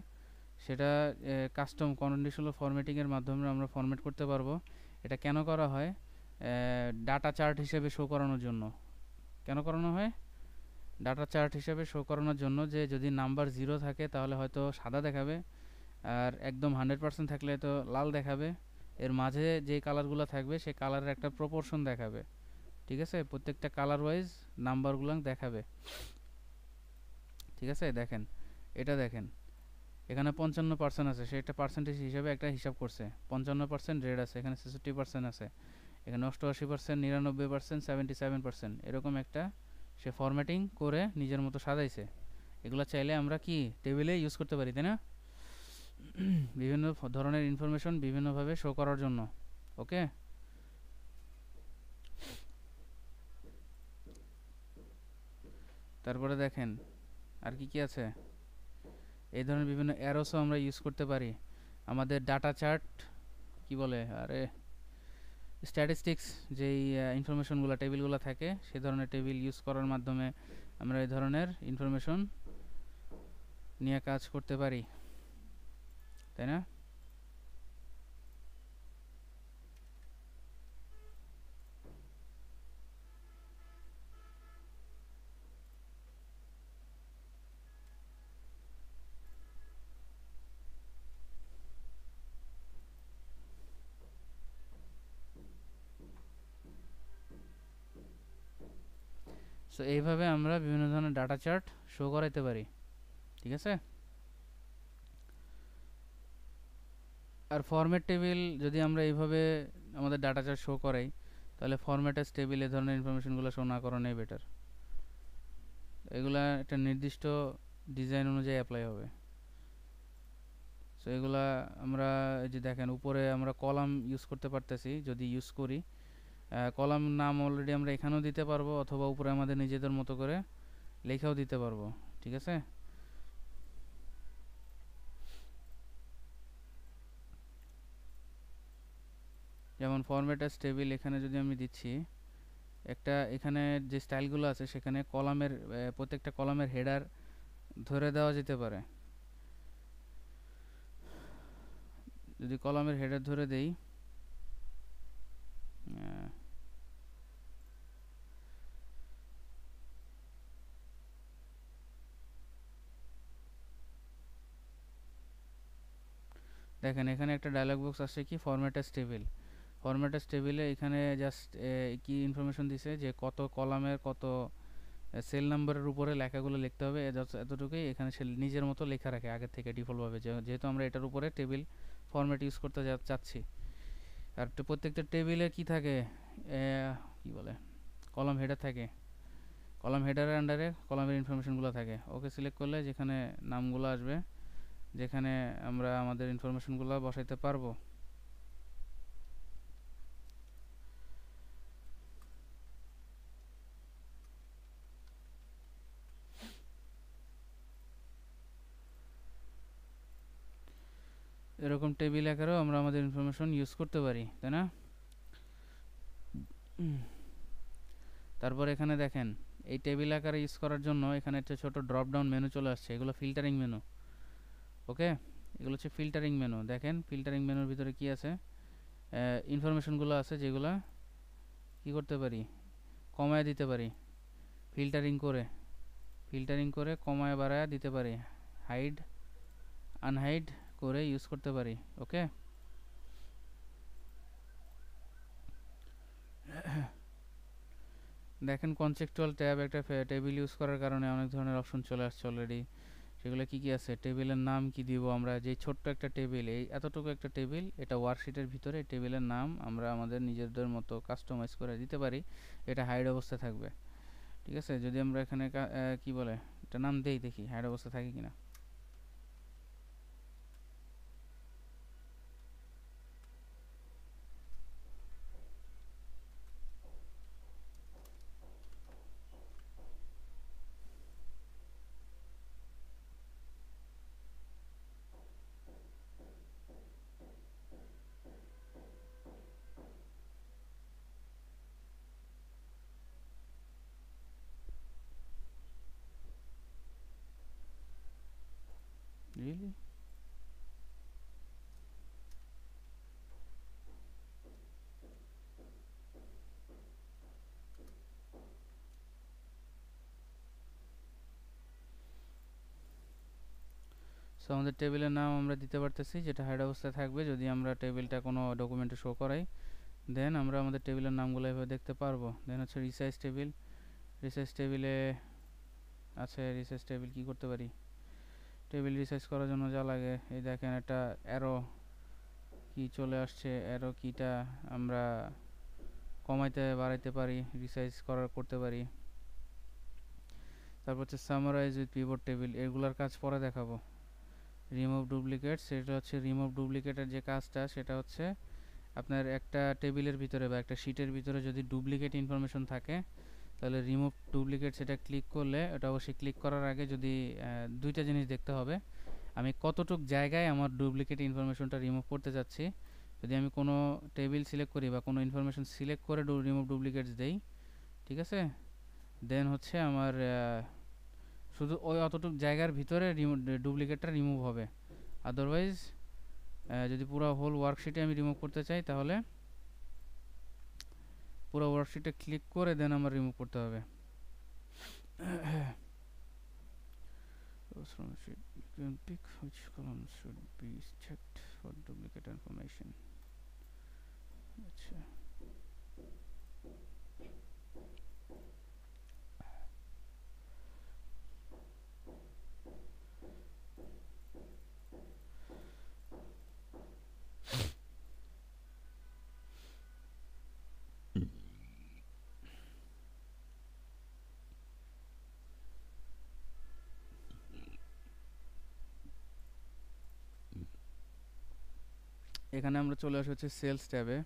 সেটা কাস্টম কন্ডিশনাল ফরম্যাটিংয়ের মাধ্যমে আমরা ফরম্যাট করতে পারবো। এটা কেন করা হয়, ডাটা চার্ট হিসেবে শো করানোর জন্য। কেন করানো হয়, ডাটা চার্ট হিসেবে শো করানোর জন্য, যে যদি নাম্বার 0 থাকে তাহলে হয়তো সাদা দেখাবে, আর একদম 100% থাকলে তো লাল দেখাবে, এর মাঝে যে কালারগুলো থাকবে সেই কালারের একটা প্রপোর্শন দেখাবে। ঠিক আছে, প্রত্যেকটা কালার ওয়াইজ নাম্বারগুলো দেখাবে। ঠিক আছে, দেখেন এটা দেখেন এখানে 55% আছে, সে একটা পার্সেন্টেজ হিসাবে একটা হিসাব করছে। 55% রেড আছে, এখানে 66% আছে, এখানে 88%, 99%, 77%, এরকম একটা সে ফরম্যাটিং করে নিজের মতো সাজাইছে। এগুলো চাইলে আমরা কি টেবিলে ইউজ করতে পারি, তাই না? বিভিন্ন ধরনের ইনফরমেশন বিভিন্নভাবে শো করার জন্য। ওকে, তারপরে দেখেন আর কি কি আছে। এই ধরনের বিভিন্ন অ্যারোসও আমরা ইউজ করতে পারি। আমাদের ডাটা চার্ট কি বলে, আরে স্ট্যাটিস্টিক্স, যেই ইনফরমেশনগুলো টেবিলগুলো থাকে, সেই ধরনের টেবিল ইউজ করার মাধ্যমে আমরা এই ধরনের ইনফরমেশন নিয়ে কাজ করতে পারি, তাই না? সো এইভাবে আমরা বিভিন্ন ধরনের ডাটা চার্ট শো করাইতে পারি, ঠিক আছে? আর ফরম্যাট টেবিল যদি আমরা এইভাবে আমাদের ডাটা চার্ট শো করাই, তাহলে ফরম্যাটেজ টেবিল এই ধরনের ইনফরমেশনগুলো শো না করানোই বেটার। এগুলা একটা নির্দিষ্ট ডিজাইন অনুযায়ী অ্যাপ্লাই হবে। সো এগুলা আমরা এই যে দেখেন উপরে আমরা কলাম ইউজ করতে পারতেছি, যদি ইউজ করি কলাম নাম অলরেডি আমরা এখানেও দিতে পারবো, অথবা উপরে আমাদের নিজেদের মতো করে লেখাও দিতে পারবো, ঠিক আছে? যেমন ফরম্যাটেজ টেবিল এখানে যদি আমি দিচ্ছি একটা, এখানে যে স্টাইলগুলো আছে সেখানে কলামের প্রত্যেকটা কলামের হেডার ধরে দেওয়া যেতে পারে। যদি কলামের হেডার ধরে দেই, দেখেন এখানে একটা ডায়লগ বক্স আসছে কি ফরম্যাটেজ টেবিল। ফরম্যাটেজ টেবিলে এখানে জাস্ট কি ইনফরমেশন দিছে যে কত কলামের কত সেল নাম্বারের উপরে লেখাগুলো লিখতে হবে, এতটুকুই এখানে সে নিজের মতো লেখা রাখে আগের থেকে ডিফল্টভাবে, যেহেতু আমরা এটার উপরে টেবিল ফরম্যাট ইউজ করতে চাচ্ছি। আর প্রত্যেকটা টেবিলে কি থাকে, কি বলে, কলাম হেডার থাকে, কলাম হেডারের আন্ডারে কলামের ইনফরমেশনগুলো থাকে। ওকে সিলেক্ট করলে যেখানে নামগুলো আসবে, যেখানে আমরা আমাদের ইনফরমেশনগুলো বসাইতে পারবো। এরকম টেবিল আকারেও আমরা আমাদের ইনফরমেশন ইউজ করতে পারি, তাই না? তারপর এখানে দেখেন এই টেবিল আকারে ইউজ করার জন্য এখানে একটা ছোট ড্রপ ডাউন মেনু চলে আসছে, এগুলো ফিল্টারিং মেনু। ওকে, এগুলো হচ্ছে ফিল্টারিং মেনু। দেখেন ফিল্টারিং মেনুর ভিতরে কি আছে, ইনফরমেশনগুলো আছে যেগুলো কি করতে পারি, কমায় দিতে পারি, ফিল্টারিং করে কমায় বাড়ায় দিতে পারি, হাইড আনহাইড করে ইউজ করতে পারি। ওকে, দেখেন কনসেপচুয়াল ট্যাব একটা টেবিল ইউজ করার কারণে অনেক ধরনের অপশন চলে আসছে অলরেডি। সেগুলো কি কি আছে, টেবিলের নাম কি দিব আমরা, যে ছোট্ট একটা টেবিল, এই এতটুকু একটা টেবিল, এটা ওয়ার্কশিটের ভিতরে টেবিলের নাম আমরা আমাদের নিজেদের মতো কাস্টমাইজ করে দিতে পারি, এটা হাইড অবস্থায় থাকবে, ঠিক আছে? যদি আমরা এখানে কি বলে এটা নাম দেই, দেখি হাইড অবস্থা থাকে কিনা। রিয়েলি, সো আমাদের টেবিলের নাম আমরা দিতে পারতেছি, যেটা হাইড অবস্থায় থাকবে যদি আমরা টেবিলটা কোনো ডকুমেন্টে শো করাই। দেন আমরা আমাদের টেবিলের নামগুলো এভাবে দেখতে পারবো। দেন হচ্ছে রিসাইজ টেবিল, রিসাইজ টেবিলে আছে রিসাইজ টেবিল কি করতে পারি, টেবিল রিসাইজ করার জন্য যা লাগে এই দেখেন একটা অ্যারো কি চলে আসছে, অ্যারো কিটা আমরা কমাইতে বাড়াইতে পারি, রিসাইজ করতে পারি। তারপর হচ্ছে সামারাইজ উইথ পিভট টেবিল, এগুলার কাজ পরে দেখাবো। রিমুভ ডুপ্লিকেট, সেটা হচ্ছে রিমুভ ডুপ্লিকেটের যে কাজটা সেটা হচ্ছে আপনার একটা টেবিলের ভিতরে বা একটা শিটের ভিতরে যদি ডুপ্লিকেট ইনফরমেশন থাকে তাহলে রিমুভ ডুপ্লিকেট সেটা ক্লিক করলে, এটা অবশ্যই ক্লিক করার আগে যদি দুইটা জিনিস দেখতে হবে, আমি কতটুক জায়গায় আমার ডুপ্লিকেট ইনফরমেশনটা রিমুভ করতে যাচ্ছি। যদি আমি কোনো টেবিল সিলেক্ট করি বা কোনো ইনফরমেশন সিলেক্ট করে রিমুভ ডুপ্লিকেটস দেই, ঠিক আছে, দেন হচ্ছে আমার শুধু ওই অতটুক জায়গার ভিতরে ডুপ্লিকেটটা রিমুভ হবে। আদারওয়াইজ যদি পুরো হোল ওয়ার্কশিটে আমি রিমুভ করতে চাই তাহলে পুরো ওয়ার্কশিটে ক্লিক করে দেন আমার রিমুভ করতে হবে। From a sheet, you can pick which columns should be checked for duplicate information. আচ্ছা, এখানে আমরা চলে আসি হচ্ছে সেলস ট্যাবে।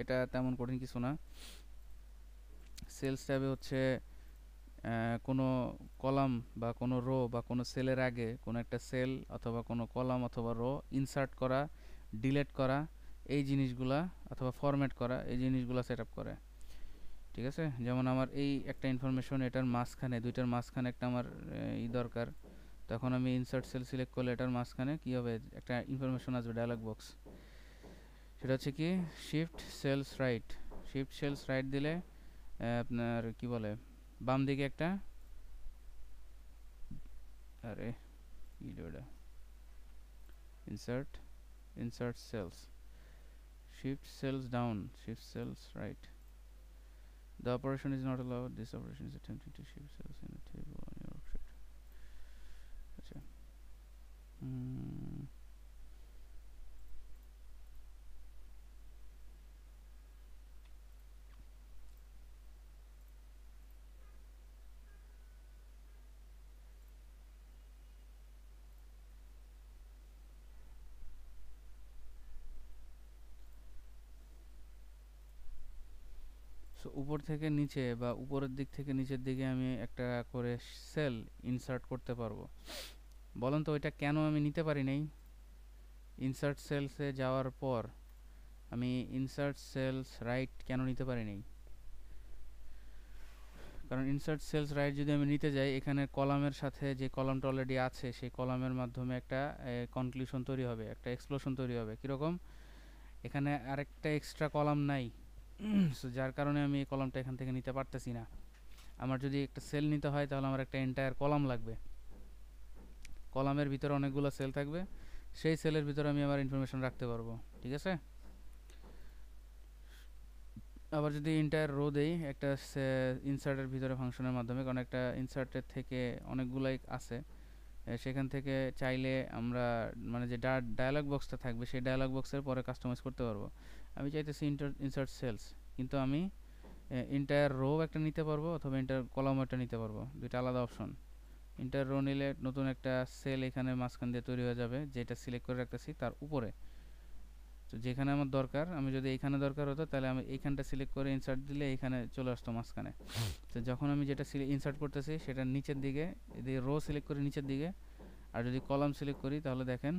এটা তেমন কঠিন কিছু না। সেলস ট্যাবে হচ্ছে কোনো কলাম বা কোনো রো বা কোনো সেলের আগে কোনো একটা সেল অথবা কোনো কলাম অথবা রো ইনসার্ট করা, ডিলিট করা, এই জিনিসগুলা অথবা ফরম্যাট করা, এই জিনিসগুলা সেট আপ করে। ঠিক আছে, যেমন আমার এই একটা ইনফরমেশন, এটার মাঝখানে দুইটার মাঝখানে একটা আমার দরকার, তখন আমি ইনসার্ট সেল সিলেক্ট করলে এটার মাঝখানে কী হবে, একটা ইনফরমেশন আসবে ডায়লগ বক্স। সেটা হচ্ছে কি shift cells right, shift cells right দিলে আপনার কি বলে বাম দিকে একটা, আরে কি ওটা, insert insert cells, shift cells down, shift cells right. The operation is not allowed. This operation is attempting to shift cells in a table on your worksheet. আচ্ছা, সো উপর থেকে নিচে বা উপরের দিক থেকে নিচের দিকে আমি একটা করে সেল ইনসার্ট করতে পারবো। বলেন তো ওইটা কেন আমি নিতে পারি নাই? ইনসার্ট সেলসে যাওয়ার পর আমি ইনসার্ট সেলস রাইট কেন নিতে পারি নাই? কারণ ইনসার্ট সেলস রাইট যদি আমি নিতে যাই, এখানে কলামের সাথে যে কলামটা অলরেডি আছে সেই কলামের মাধ্যমে একটা কনক্লুশন তৈরি হবে, একটা এক্সপ্লোশন তৈরি হবে। কীরকম, এখানে আরেকটা এক্সট্রা কলাম নাই, সো যার কারণে আমি এই কলামটা এখান থেকে নিতে পারতেছি না। আমার যদি একটা সেল নিতে হয় তাহলে আমার একটা এন্টায়ার কলাম লাগবে, কলামের ভিতরে অনেকগুলো সেল থাকবে, সেই সেলের ভিতরে আমি আমার ইনফরমেশন রাখতে পারবো। ঠিক আছে, আবার যদি এন্টায়ার রো দেই একটা ইনসার্টের ভিতরে ফাংশনের মাধ্যমে, কারণ একটা ইনসার্টের থেকে অনেকগুলাই আছে, সেখান থেকে চাইলে আমরা মানে যে ডায়ালগ বক্সটা থাকবে সেই ডায়ালগ বক্সের পরে কাস্টমাইজ করতে পারবো। আমি চাইতেছি ইনসার্ট সেলস, কিন্তু আমি এন্টায়ার রো একটা নিতে পারবো অথবা এন্টায়ার কলাম একটা নিতে পারবো, দুইটা আলাদা অপশন। এন্টায়ার রো নিলে নতুন একটা সেল এখানে মাঝখান দিয়ে তৈরি হয়ে যাবে, যেটা সিলেক্ট করে রাখতেছি তার উপরে। তো যেখানে আমার দরকার, আমি যদি এইখানে দরকার হতো তাহলে আমি এইখানটা সিলেক্ট করে ইনসার্ট দিলে এইখানে চলে আসতো মাঝখানে। তো যখন আমি যেটা ইনসার্ট করতেছি সেটা নিচের দিকে, এদিকে রো সিলেক্ট করি নিচের দিকে, আর যদি কলাম সিলেক্ট করি তাহলে দেখেন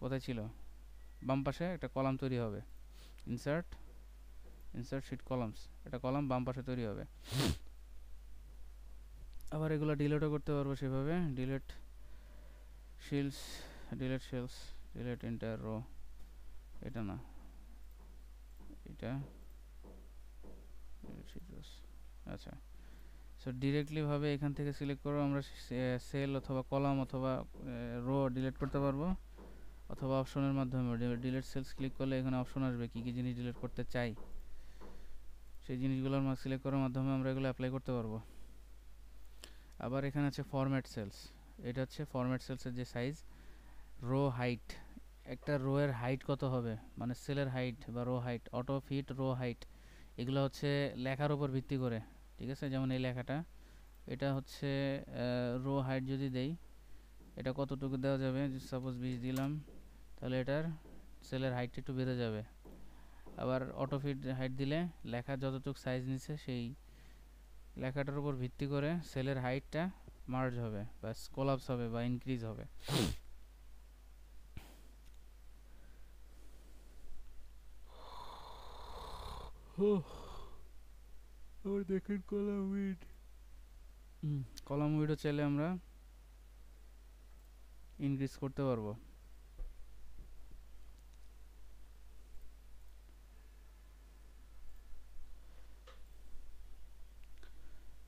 কোথায় ছিল, বাম পাশে একটা কলাম তৈরি হবে, ইনসার্ট ইনসার্ট শিট কলামস, একটা কলাম বাম পাশে তৈরি হবে। আবার এগুলো ডিলিটও করতে পারবো সেভাবে, delete cells, delete cells, delete entire row, এটা না, এটা আচ্ছা। সো ডিরেক্টলি ভাবে এখান থেকে সিলেক্ট করবো, আমরা সেল অথবা কলাম অথবা রো ডিলিট করতে পারবো, অথবা অপশনের মাধ্যমে ডিলিট সেলস ক্লিক করলে এখানে অপশন আসবে কী কী জিনিস ডিলিট করতে চাই, সেই জিনিসগুলোর সিলেক্ট করার মাধ্যমে আমরা এগুলো অ্যাপ্লাই করতে পারবো। আবার এখানে আছে ফরম্যাট সেলস। এটা হচ্ছে ফরম্যাট সেলসের যে সাইজ। রো হাইট, একটা রো এর হাইট কত হবে, মানে সেলের হাইট বা row height, auto fit row height, এগুলো হচ্ছে লেখার উপর ভিত্তি করে। ঠিক আছে, যেমন এই লেখাটা, এটা হচ্ছে রো হাইট যদি দেই, এটা কতটুকু দেওয়া যাবে, সাপোজ 20 দিলাম, তাহলে এটার সেলের হাইট একটু বেড়ে যাবে। আবার অটো ফিট হাইট দিলে লেখা যতটুকু সাইজ নিচ্ছে সেই লেখাটার উপর ভিত্তি করে সেলের হাইটটা মার্জ হবে বা কোলাপস হবে বা ইনক্রিজ হবে। আবার দেখেন কলাম উইড, কলাম উইডও চাইলে আমরা ইনক্রিজ করতে পারবো।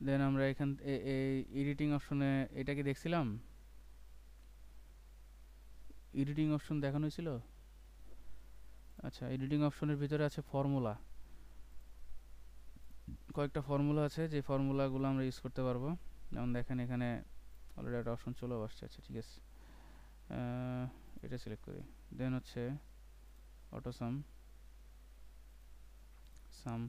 দেন আমরা এখান এই এডিটিং অপশনে এটা কি দেখছিলাম, এডিটিং অপশন দেখানো হয়েছিল। আচ্ছা, এডিটিং অপশনের ভিতরে আছে ফর্মুলা, কয়েকটা ফর্মুলা আছে, যে ফর্মুলাগুলো আমরা ইউজ করতে পারবো। যেমন দেখেন এখানে অলরেডি একটা অপশন চলেও আসছে। আচ্ছা ঠিক আছে, এটা সিলেক্ট করি। দেন হচ্ছে অটো সাম, সাম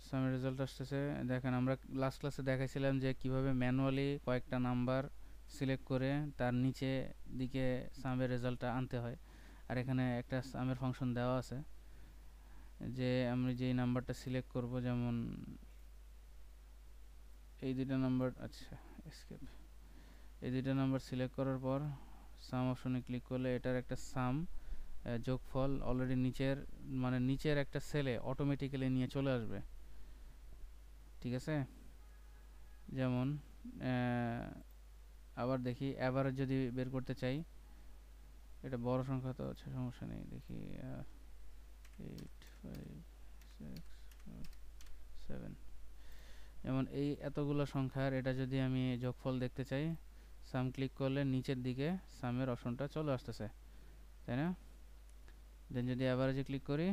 সামের রেজাল্ট আসতেছে। দেখেন আমরা লাস্ট ক্লাসে দেখাইছিলাম যে কিভাবে ম্যানুয়ালি কয়েকটা নাম্বার সিলেক্ট করে তার নিচে দিকে সামের রেজাল্টটা আনতে হয়। আর এখানে একটা সামের ফাংশন দেওয়া আছে, যে আমি যেই নাম্বারটা সিলেক্ট করব, যেমন এই দুইটা নাম্বার, আচ্ছা এসকেপ, এই দুইটা নাম্বার সিলেক্ট করার পর সাম অপশনে ক্লিক করলে এটার একটা সাম যোগফল অলরেডি নিচের, মানে নিচের একটা সেলে অটোমেটিক্যালি নিয়ে চলে আসবে। ঠিক আছে, যেমন আবার দেখি অ্যাভারেজ যদি বের করতে চাই, এটা বড় সংখ্যা তো আছে, সমস্যা নেই। দেখি 8 5 6 4 7, যেমন এই এতগুলো সংখ্যার এটা যদি আমি যোগফল দেখতে চাই, সাম ক্লিক করলে নিচের দিকে সামের অপশনটা চলে আসতেছে, তাই না? দেন যদি অ্যাভারেজে ক্লিক করি,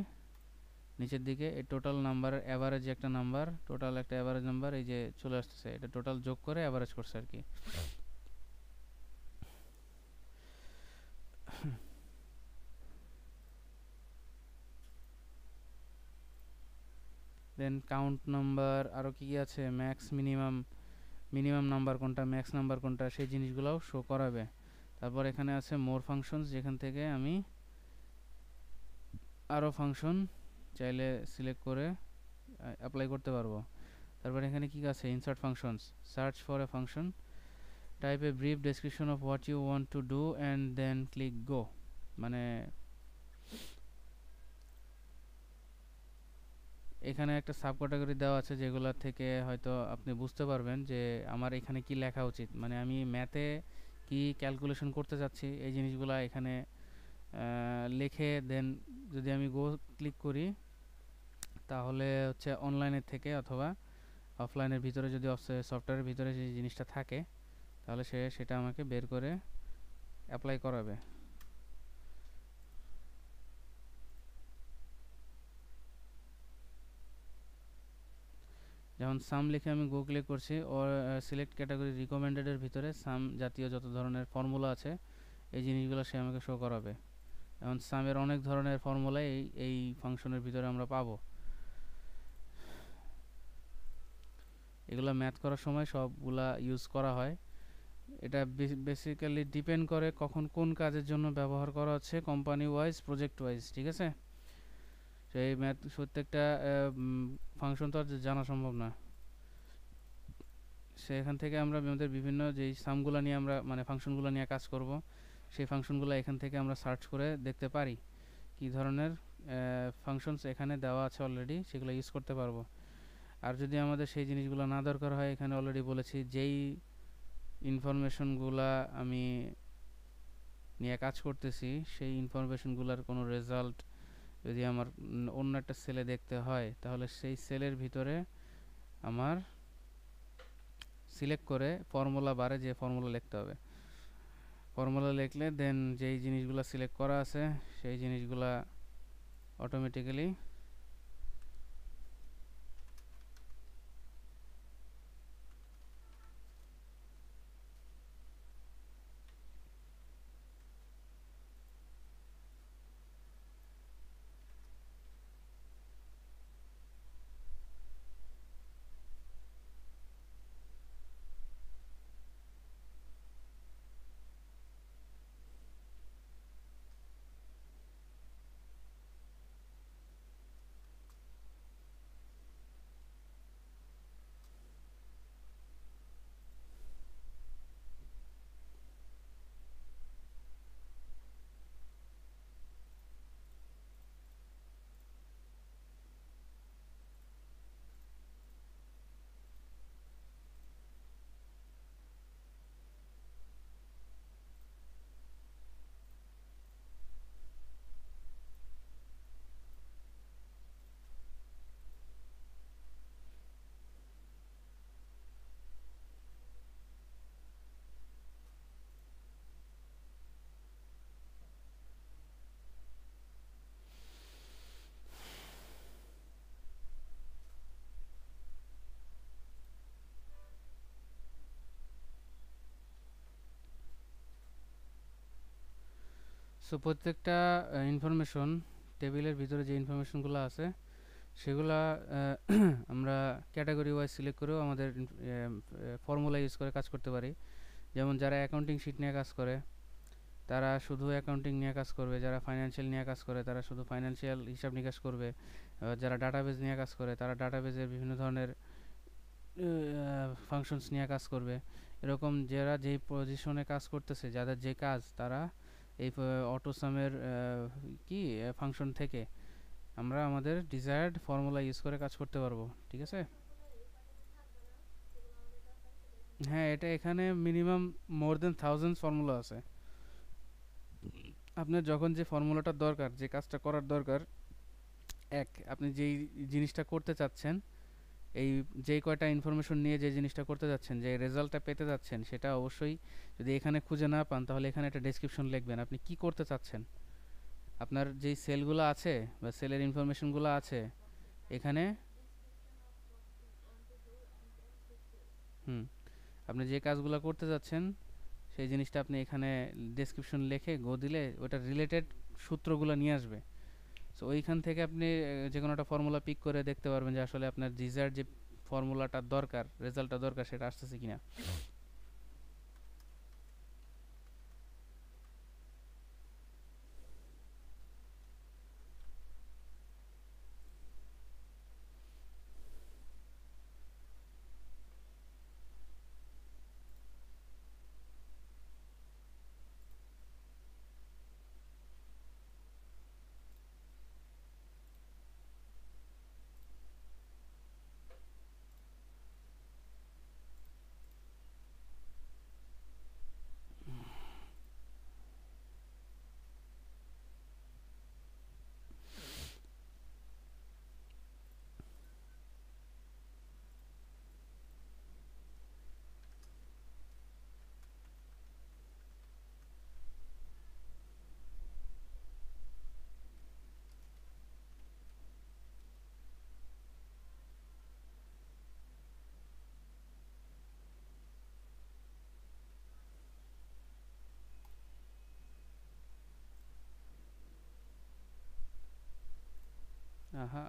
নিচের দিকে এই টোটাল নাম্বারের অ্যাভারেজ একটা নাম্বার, টোটাল একটা অ্যাভারেজ নাম্বার এই যে চলে আসতেছে, এটা টোটাল যোগ করে অ্যাভারেজ করছে আর কি। দেন কাউন্ট নাম্বার, আরও কী কী আছে, ম্যাক্স মিনিমাম, মিনিমাম নাম্বার কোনটা, ম্যাক্স নাম্বার কোনটা, সেই জিনিসগুলোও শো করাবে। তারপর এখানে আছে মোর ফাংশনস, যেখান থেকে আমি আরও ফাংশন চাইলে সিলেক্ট করে অ্যাপ্লাই করতে পারবো। তারপর এখানে কী আছে, insert functions, search for a function, type a brief description of what you want to do and then click go. মানে এখানে একটা সাব ক্যাটাগরি দেওয়া আছে, যেগুলোর থেকে হয়তো আপনি বুঝতে পারবেন যে আমার এখানে কি লেখা উচিত, মানে আমি ম্যাথে কি ক্যালকুলেশন করতে চাচ্ছি, এই জিনিসগুলো এখানে লিখে দেন যদি আমি গো ক্লিক করি, তাহলে হচ্ছে অনলাইনের থেকে অথবা অফলাইনের ভিতরে যদি সফটওয়্যারের ভিতরে যে জিনিসটা থাকে, তাহলে সেটা আমাকে বের করে অ্যাপ্লাই করাবে। যেমন সাম লিখে আমি গো ক্লিক করছি, ও সিলেক্ট ক্যাটাগরি রিকমেন্ডেডের ভিতরে সাম জাতীয় যত ধরনের ফর্মুলা আছে এই জিনিসগুলো সে আমাকে শো করাবে। এখন সামের অনেক ধরনের ফর্মুলা এই ফাংশনের ভিতরে আমরা পাবো। এগুলো ম্যাথ করার সময় সবগুলা ইউজ করা হয়। এটা বেসিক্যালি ডিপেন্ড করে কখন কোন কাজের জন্য ব্যবহার করা হচ্ছে, কোম্পানি ওয়াইজ, প্রজেক্ট ওয়াইজ। ঠিক আছে, তো এই ম্যাথ প্রত্যেকটা ফাংশন তো আর জানা সম্ভব না, সেখান থেকে আমরা আমাদের বিভিন্ন যেই সামগুলো নিয়ে আমরা মানে ফাংশনগুলো নিয়ে কাজ করব, সেই ফাংশনগুলো এখান থেকে আমরা সার্চ করে দেখতে পারি কী ধরনের ফাংশনস এখানে দেওয়া আছে অলরেডি, সেগুলো ইউজ করতে পারবো। আর যদি আমাদের সেই জিনিসগুলো না দরকার হয়, এখানে অলরেডি বলেছি যেই ইনফরমেশনগুলা আমি নিয়ে কাজ করতেছি সেই ইনফরমেশনগুলোর কোনো রেজাল্ট যদি আমার অন্য একটা সেলে দেখতে হয়, তাহলে সেই সেলের ভিতরে আমার সিলেক্ট করে ফর্মুলা বারে যে ফর্মুলা লিখতে হবে। ফর্মুলা লিখলে দেন যেই জিনিসগুলো সিলেক্ট করা আছে সেই জিনিসগুলা অটোমেটিক্যালি সো প্রত্যেকটা ইনফরমেশন টেবিলের ভিতরে যে ইনফরমেশনগুলো আছে সেগুলা আমরা ক্যাটাগরি ওয়াইজ সিলেক্ট করেও আমাদের ফর্মুলা ইউজ করে কাজ করতে পারি। যেমন যারা অ্যাকাউন্টিং শিট নিয়ে কাজ করে তারা শুধু অ্যাকাউন্টিং নিয়ে কাজ করবে, যারা ফাইন্যান্সিয়াল নিয়ে কাজ করে তারা শুধু ফাইন্যান্সিয়াল হিসাব নিকাশ করবে, যারা ডাটাবেজ নিয়ে কাজ করে তারা ডাটাবেজের বিভিন্ন ধরনের ফাংশনস নিয়ে কাজ করবে। এরকম যারা যেই পজিশনে কাজ করতেছে, যাদের যে কাজ, তারা এই অটোসামের কি ফাংশন থেকে আমরা আমাদের ডিজায়ার্ড ফর্মুলা ইউজ করে কাজ করতে পারবো। ঠিক আছে? হ্যাঁ, এটা এখানে মিনিমাম মোর দেন থাউজেন্ড ফর্মুলা আছে। আপনার যখন যে ফর্মুলাটা দরকার, যে কাজটা করার দরকার, আপনি যেই জিনিসটা করতে চাচ্ছেন, এই যেই কয়টা ইনফরমেশন নিয়ে যে জিনিসটা করতে যাচ্ছেন, যে রেজাল্টটা পেতে যাচ্ছেন, সেটা অবশ্যই যদি এখানে খুঁজে না পান তাহলে এখানে একটা ডেসক্রিপশন লিখবেন আপনি কি করতে চাচ্ছেন। আপনার যেই সেলগুলো আছে বা সেলের ইনফরমেশনগুলো আছে এখানে, হুম, আপনি যে কাজগুলো করতে যাচ্ছেন সেই জিনিসটা আপনি এখানে ডেসক্রিপশন লিখে গো দিলে ওটা রিলেটেড সূত্রগুলো নিয়ে আসবে। সো ওইখান থেকে আপনি যে কোনো একটা ফর্মুলা পিক করে দেখতে পারবেন যে আসলে আপনার ডিজায়ার যে ফর্মুলাটা দরকার, রেজাল্টটা দরকার, সেটা আসতেছে কিনা। আহা,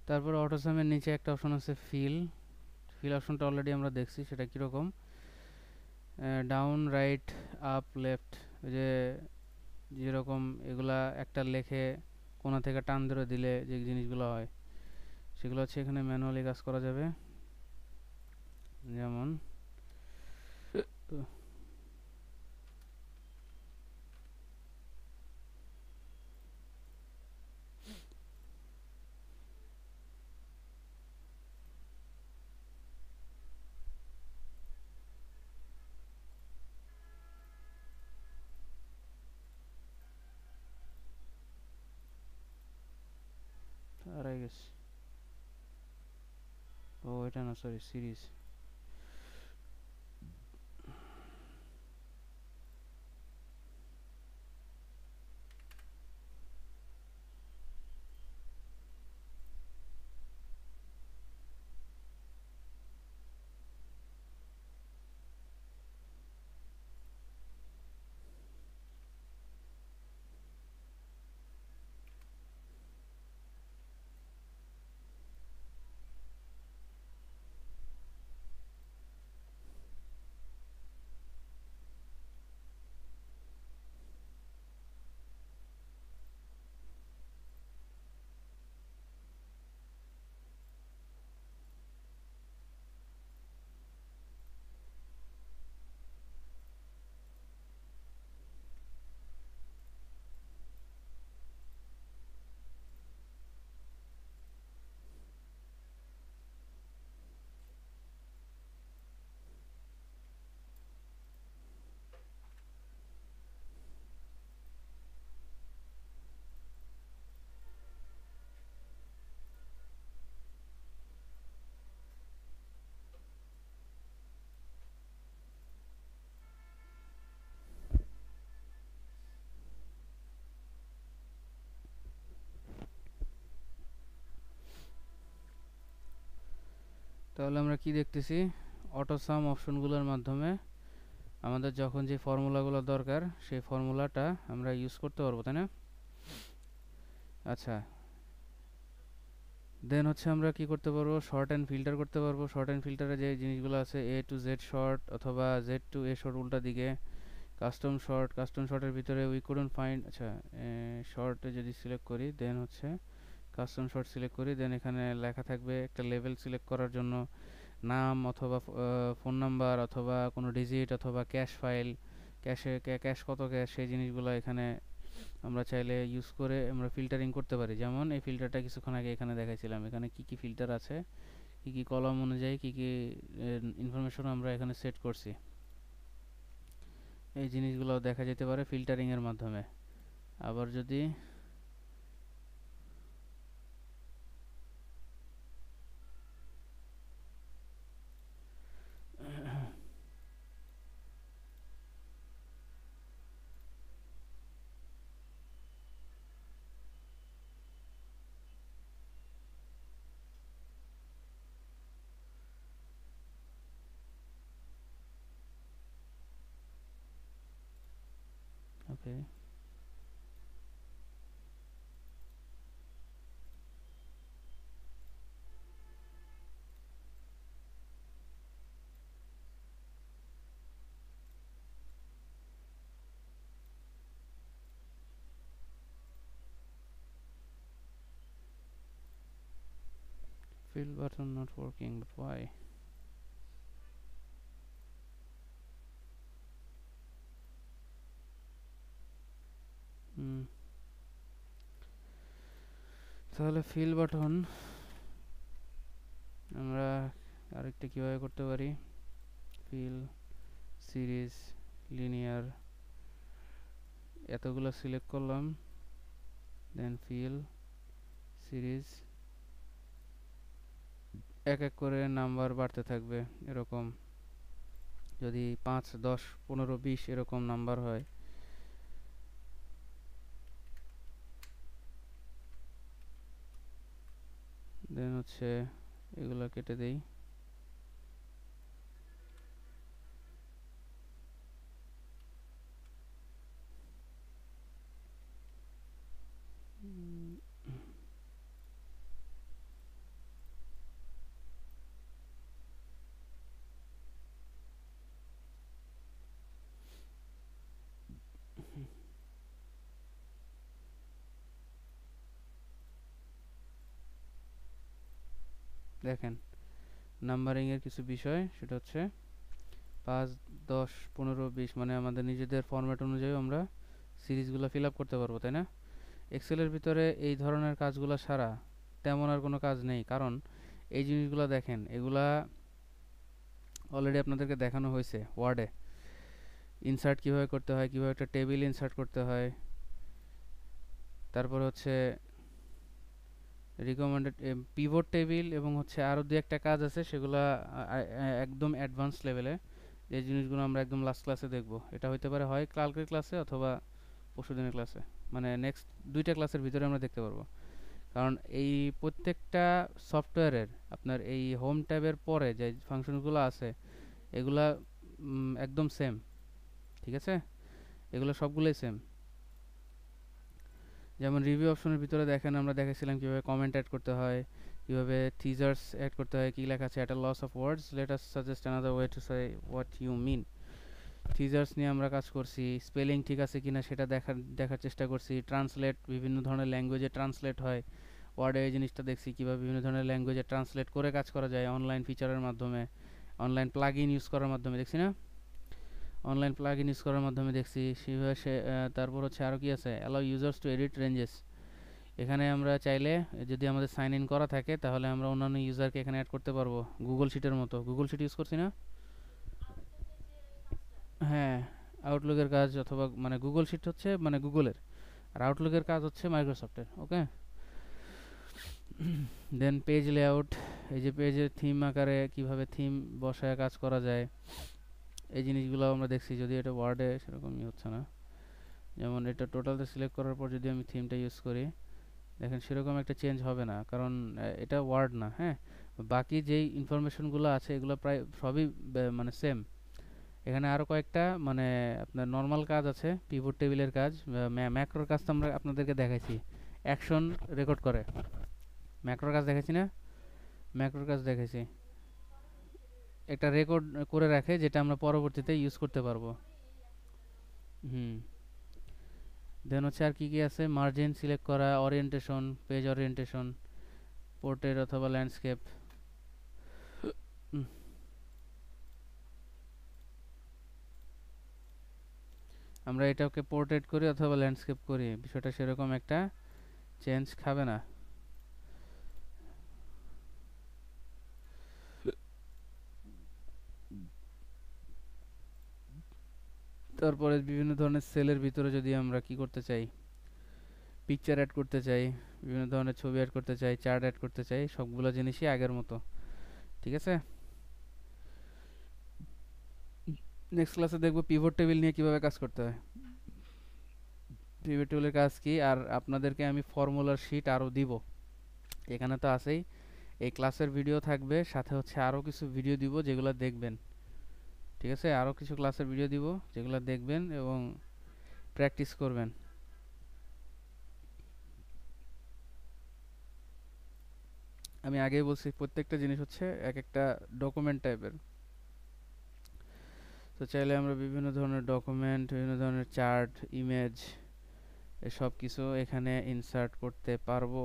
তারপর অটোসামের নিচে একটা অপশন আছে ফিল। ফিল অপশনটা অলরেডি আমরা দেখছি, সেটা কীরকম, ডাউন, রাইট, আপ, লেফট, যে যেরকম এগুলা একটা লেখে কোনা থেকে টান ধরে দিলে যে জিনিসগুলো হয় সেগুলো হচ্ছে এখানে ম্যানুয়ালি কাজ করা যাবে। যেমন হারাই গেছে। ও এটা না, সরি, সিরিজ। তাহলে আমরা কি দেখতেছি, অটো সাম অপশনগুলোর মাধ্যমে আমাদের যখন যে ফর্মুলাগুলো দরকার সেই ফর্মুলাটা আমরা ইউজ করতে পারবো, তাই না? আচ্ছা, দেন হচ্ছে আমরা কি করতে পারবো, শর্ট অ্যান্ড ফিল্টার করতে পারবো। শর্ট অ্যান্ড ফিল্টারে যে জিনিসগুলো আছে, এ টু জেড শর্ট অথবা জেড টু এ শর্ট উল্টা দিকে, কাস্টম শর্ট, কাস্টম শর্টের ভিতরে উই কুডন্ট ফাইন্ড, আচ্ছা শর্টে যদি সিলেক্ট করি দেন হচ্ছে কাস্টম শর্ট সিলেক্ট করি, দেন এখানে লেখা থাকবে একটা লেভেল সিলেক্ট করার জন্য নাম অথবা ফোন নাম্বার অথবা কোনো ডিজিট অথবা ক্যাশ ফাইল, ক্যাশ কত ক্যাশ, সেই জিনিসগুলো এখানে আমরা চাইলে ইউজ করে আমরা ফিল্টারিং করতে পারি। যেমন এই ফিল্টারটা কিছুক্ষণ আগে এখানে দেখাইছিলাম, এখানে কি কি ফিল্টার আছে, কি কি কলাম অনুযায়ী কি কি ইনফরমেশন আমরা এখানে সেট করছি, এই জিনিসগুলো দেখা যেতে পারে ফিল্টারিং এর মাধ্যমে। আবার যদি ওকে, fill button not working, but why? হুম, তাহলে ফিল বাটন আমরা আরেকটা কিভাবে করতে পারি, ফিল সিরিজ লিনিয়ার এতগুলো সিলেক্ট করলাম, দেন ফিল সিরিজ এক এক করে নাম্বার বাড়তে থাকবে এরকম, যদি 5 10 15 20 এরকম নাম্বার হয়, দেন হচ্ছে এগুলো কেটে দেই। দেখেন নাম্বারিং এর কিছু বিষয়, সেটা হচ্ছে 5 10 15 20 মানে আমাদের নিজেদের ফরম্যাট অনুযায়ী আমরা সিরিজগুলো ফিল আপ করতে পারবো, তাই না? এক্সেলের ভিতরে এই ধরনের কাজগুলো ছাড়া তেমন আর কোনো কাজ নেই, কারণ এই জিনিসগুলো দেখেন এগুলা অলরেডি আপনাদেরকে দেখানো হয়েছে ওয়ার্ডে। ইনসার্ট কিভাবে করতে হয়, কিভাবে একটা টেবিল ইনসার্ট করতে হয়, তারপর হচ্ছে রিকমেন্ডেড পিভট টেবিল, এবং হচ্ছে আরও দু একটা কাজ আছে সেগুলা একদম অ্যাডভান্স লেভেলে, যে জিনিসগুলো আমরা একদম লাস্ট ক্লাসে দেখব। এটা হতে পারে হয় কালকের ক্লাসে অথবা পরশুদিনের ক্লাসে, মানে নেক্সট দুইটা ক্লাসের ভিতরে আমরা দেখতে পারবো। কারণ এই প্রত্যেকটা সফটওয়্যারের আপনার এই হোম ট্যাবের পরে যে ফাংশনগুলো আছে এগুলা একদম সেম, ঠিক আছে? এগুলো সবগুলোই সেম। যেমন রিভিউ অপশনের ভিতরে দেখেন আমরা দেখেছিলাম কীভাবে কমেন্ট অ্যাড করতে হয়, কীভাবে টিজার্স অ্যাড করতে হয়, কী লেখা আছে, একটা loss of words, let us suggest another way to say what you mean. Teasers নিয়ে আমরা কাজ করছি, স্পেলিং ঠিক আছে কিনা সেটা দেখার চেষ্টা করছি, ট্রান্সলেট বিভিন্ন ধরনের ল্যাঙ্গুয়েজে ট্রান্সলেট হয়, ওয়ার্ডে এই জিনিসটা দেখছি কীভাবে বিভিন্ন ধরনের ল্যাঙ্গুয়েজে ট্রান্সলেট করে কাজ করা যায় অনলাইন ফিচারের মাধ্যমে, অনলাইন প্লাগ ইন ইউজ করার মাধ্যমে, দেখছি না? অনলাইন প্লাগ ইন ইউজ করার মাধ্যমে দেখছি সেভাবে তারপর হচ্ছে আরও কি আছে, allow users two edit ranges. এখানে আমরা চাইলে যদি আমাদের সাইন ইন করা থাকে তাহলে আমরা অন্যান্য ইউজারকে এখানে অ্যাড করতে পারবো, গুগল শিটের মতো। গুগল শিট ইউজ করছি না? হ্যাঁ, আউটলুকের কাজ, অথবা মানে গুগল শিট হচ্ছে মানে গুগলের, আর আউটলুকের কাজ হচ্ছে মাইক্রোসফটের। ওকে, দেন পেজ লেআউট, এই যে পেজের থিম আকারে কিভাবে থিম বসায় কাজ করা যায়, এই জিনিসগুলো আমরা দেখছি। যদি এটা ওয়ার্ডে সেরকমই হচ্ছে না, যেমন এটা টোটালটা সিলেক্ট করার পর যদি আমি থিমটা ইউজ করি, দেখেন সেরকম একটা চেঞ্জ হবে না, কারণ এটা ওয়ার্ড না। হ্যাঁ, বাকি যেই ইনফরমেশনগুলো আছে এগুলো প্রায় সবই মানে সেম। এখানে আরও কয়েকটা মানে আপনার নর্মাল কাজ আছে, পিভট টেবিলের কাজ। ম্যাক্রোর কাজ তো আমরা আপনাদেরকে দেখাইছি, অ্যাকশন রেকর্ড করে। ম্যাক্রোর কাজ দেখাইছি না? ম্যাক্রোর কাজ দেখাইছি, একটা রেকর্ড করে রাখে যেটা আমরা পরবর্তীতে ইউজ করতে পারবো। হুম। দেন হচ্ছে আর কি কি আছে, মার্জিন সিলেক্ট করা, ওরিয়েন্টেশন, পেজ ওরিয়েন্টেশন, পোর্ট্রেট অথবা ল্যান্ডস্কেপ। আমরা এটাকে পোর্ট্রেট করি অথবা ল্যান্ডস্কেপ করি, বিষয়টা সেরকম একটা চেঞ্জ খাবে না। তারপরে বিভিন্ন ধরনের সেলের ভিতরে যদি আমরা কি করতে চাই, পিকচার অ্যাড করতে চাই, বিভিন্ন ধরনের ছবি অ্যাড করতে চাই, চার্ট অ্যাড করতে চাই, সবগুলো জিনিসই আগের মতো। ঠিক আছে, নেক্সট ক্লাসে দেখবো পিভট টেবিল নিয়ে কিভাবে কাজ করতে হয়। পিভট টেবিলের কাজ কি, আর আপনাদেরকে আমি ফর্মুলার শিট আরও দিব, এখানে তো আছেই। এই ক্লাসের ভিডিও থাকবে, সাথে হচ্ছে আরও কিছু ভিডিও দিব যেগুলো দেখবেন। ঠিক আছে, আরও কিছু ক্লাসের ভিডিও দিব যেগুলো দেখবেন এবং প্র্যাকটিস করবেন। আমি আগেই বলছি প্রত্যেকটা জিনিস হচ্ছে এক একটা ডকুমেন্ট টাইপের। তো চাইলে আমরা বিভিন্ন ধরনের ডকুমেন্ট, বিভিন্ন ধরনের চার্ট, ইমেজ, এসব কিছু এখানে ইনসার্ট করতে পারবো।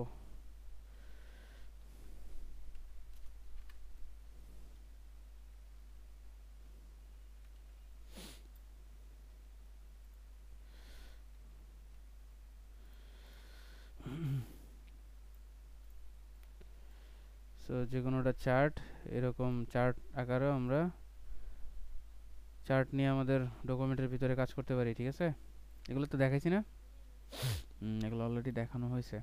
সো যে কোনোটা চার্ট, এরকম চার্ট আকারেও আমরা চার্ট নিয়ে আমাদের ডকুমেন্টের ভিতরে কাজ করতে পারি। ঠিক আছে, এগুলো তো দেখাইছি না? এগুলো অলরেডি দেখানো হয়েছে।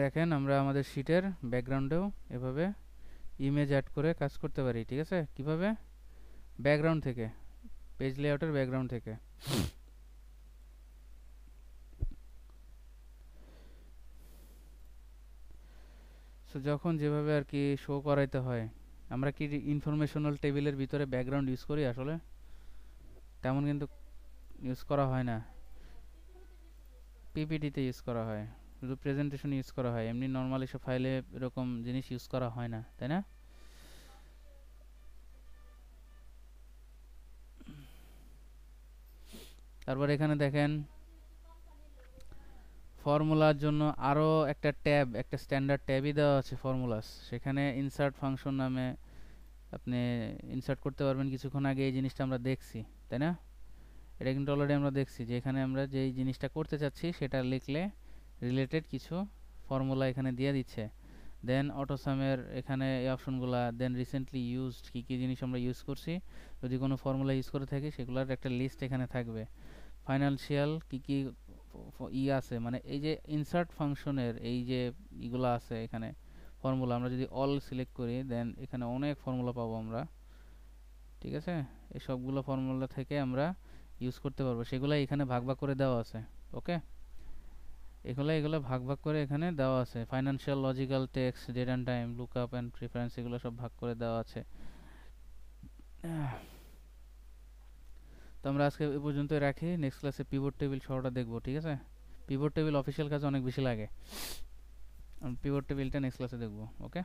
দেখেন আমরা আমাদের শিটের ব্যাকগ্রাউন্ডেও এভাবে ইমেজ অ্যাড করে কাজ করতে পারি। ঠিক আছে, কিভাবে? ব্যাকগ্রাউন্ড থেকে, পেজ লেআউটের ব্যাকগ্রাউন্ড থেকে। সো যখন যেভাবে আর কি শো করাইতে হয়, আমরা কি ইনফরমেশনাল টেবিলের ভিতরে ব্যাকগ্রাউন্ড ইউজ করি আসলে? তেমন কিন্তু ইউজ করা হয় না, পিপিটিতে ইউজ করা হয়, শুধু প্রেজেন্টেশন ইউজ করা হয়, এমনি নর্মাল এসব ফাইলে এরকম জিনিস ইউজ করা হয় না, তাই না? তারপর এখানে দেখেন ফর্মুলার জন্য আরও একটা ট্যাব, একটা স্ট্যান্ডার্ড ট্যাবই দেওয়া আছে ফর্মুলাস। সেখানে ইনসার্ট ফাংশন নামে আপনি ইনসার্ট করতে পারবেন। কিছুক্ষণ আগে এই জিনিসটা আমরা দেখছি, তাই না? এটা কিন্তু অলরেডি আমরা দেখছি যে এখানে আমরা যেই জিনিসটা করতে চাচ্ছি সেটা লিখলে রিলেটেড কিছু ফর্মুলা এখানে দিয়ে দিচ্ছে। দেন অটোসামের এখানে এই অপশনগুলা, দেন রিসেন্টলি ইউজড কী কী জিনিস আমরা ইউজ করছি, যদি কোনো ফর্মুলা ইউজ করে থাকি সেগুলোর একটা লিস্ট এখানে থাকবে। ফাইনান্সিয়াল কী কী আছে, মানে এই যে ইনসার্ট ফাংশনের এই যে ইগুলো আছে এখানে ফর্মুলা, আমরা যদি অল সিলেক্ট করি দেন এখানে অনেক ফর্মুলা পাবো আমরা। ঠিক আছে, এই সবগুলো ফর্মুলা থেকে আমরা ইউজ করতে পারবো, সেগুলো এখানে ভাগ ভাগ করে দেওয়া আছে। ওকে, এগুলো ভাগ ভাগ করে এখানে দেওয়া আছে। Financial, logical, text, date and time, lookup and preference, এগুলো সব ভাগ করে দেওয়া আছে। তো আমরা আজকে এ পর্যন্ত রাখি, নেক্সট ক্লাসে পিভট টেবিল সহটা দেখবো। ঠিক আছে, পিভট টেবিল অফিসিয়াল কাজে অনেক বেশি লাগে, পিভট টেবিলটা নেক্সট ক্লাসে দেখবো। ওকে।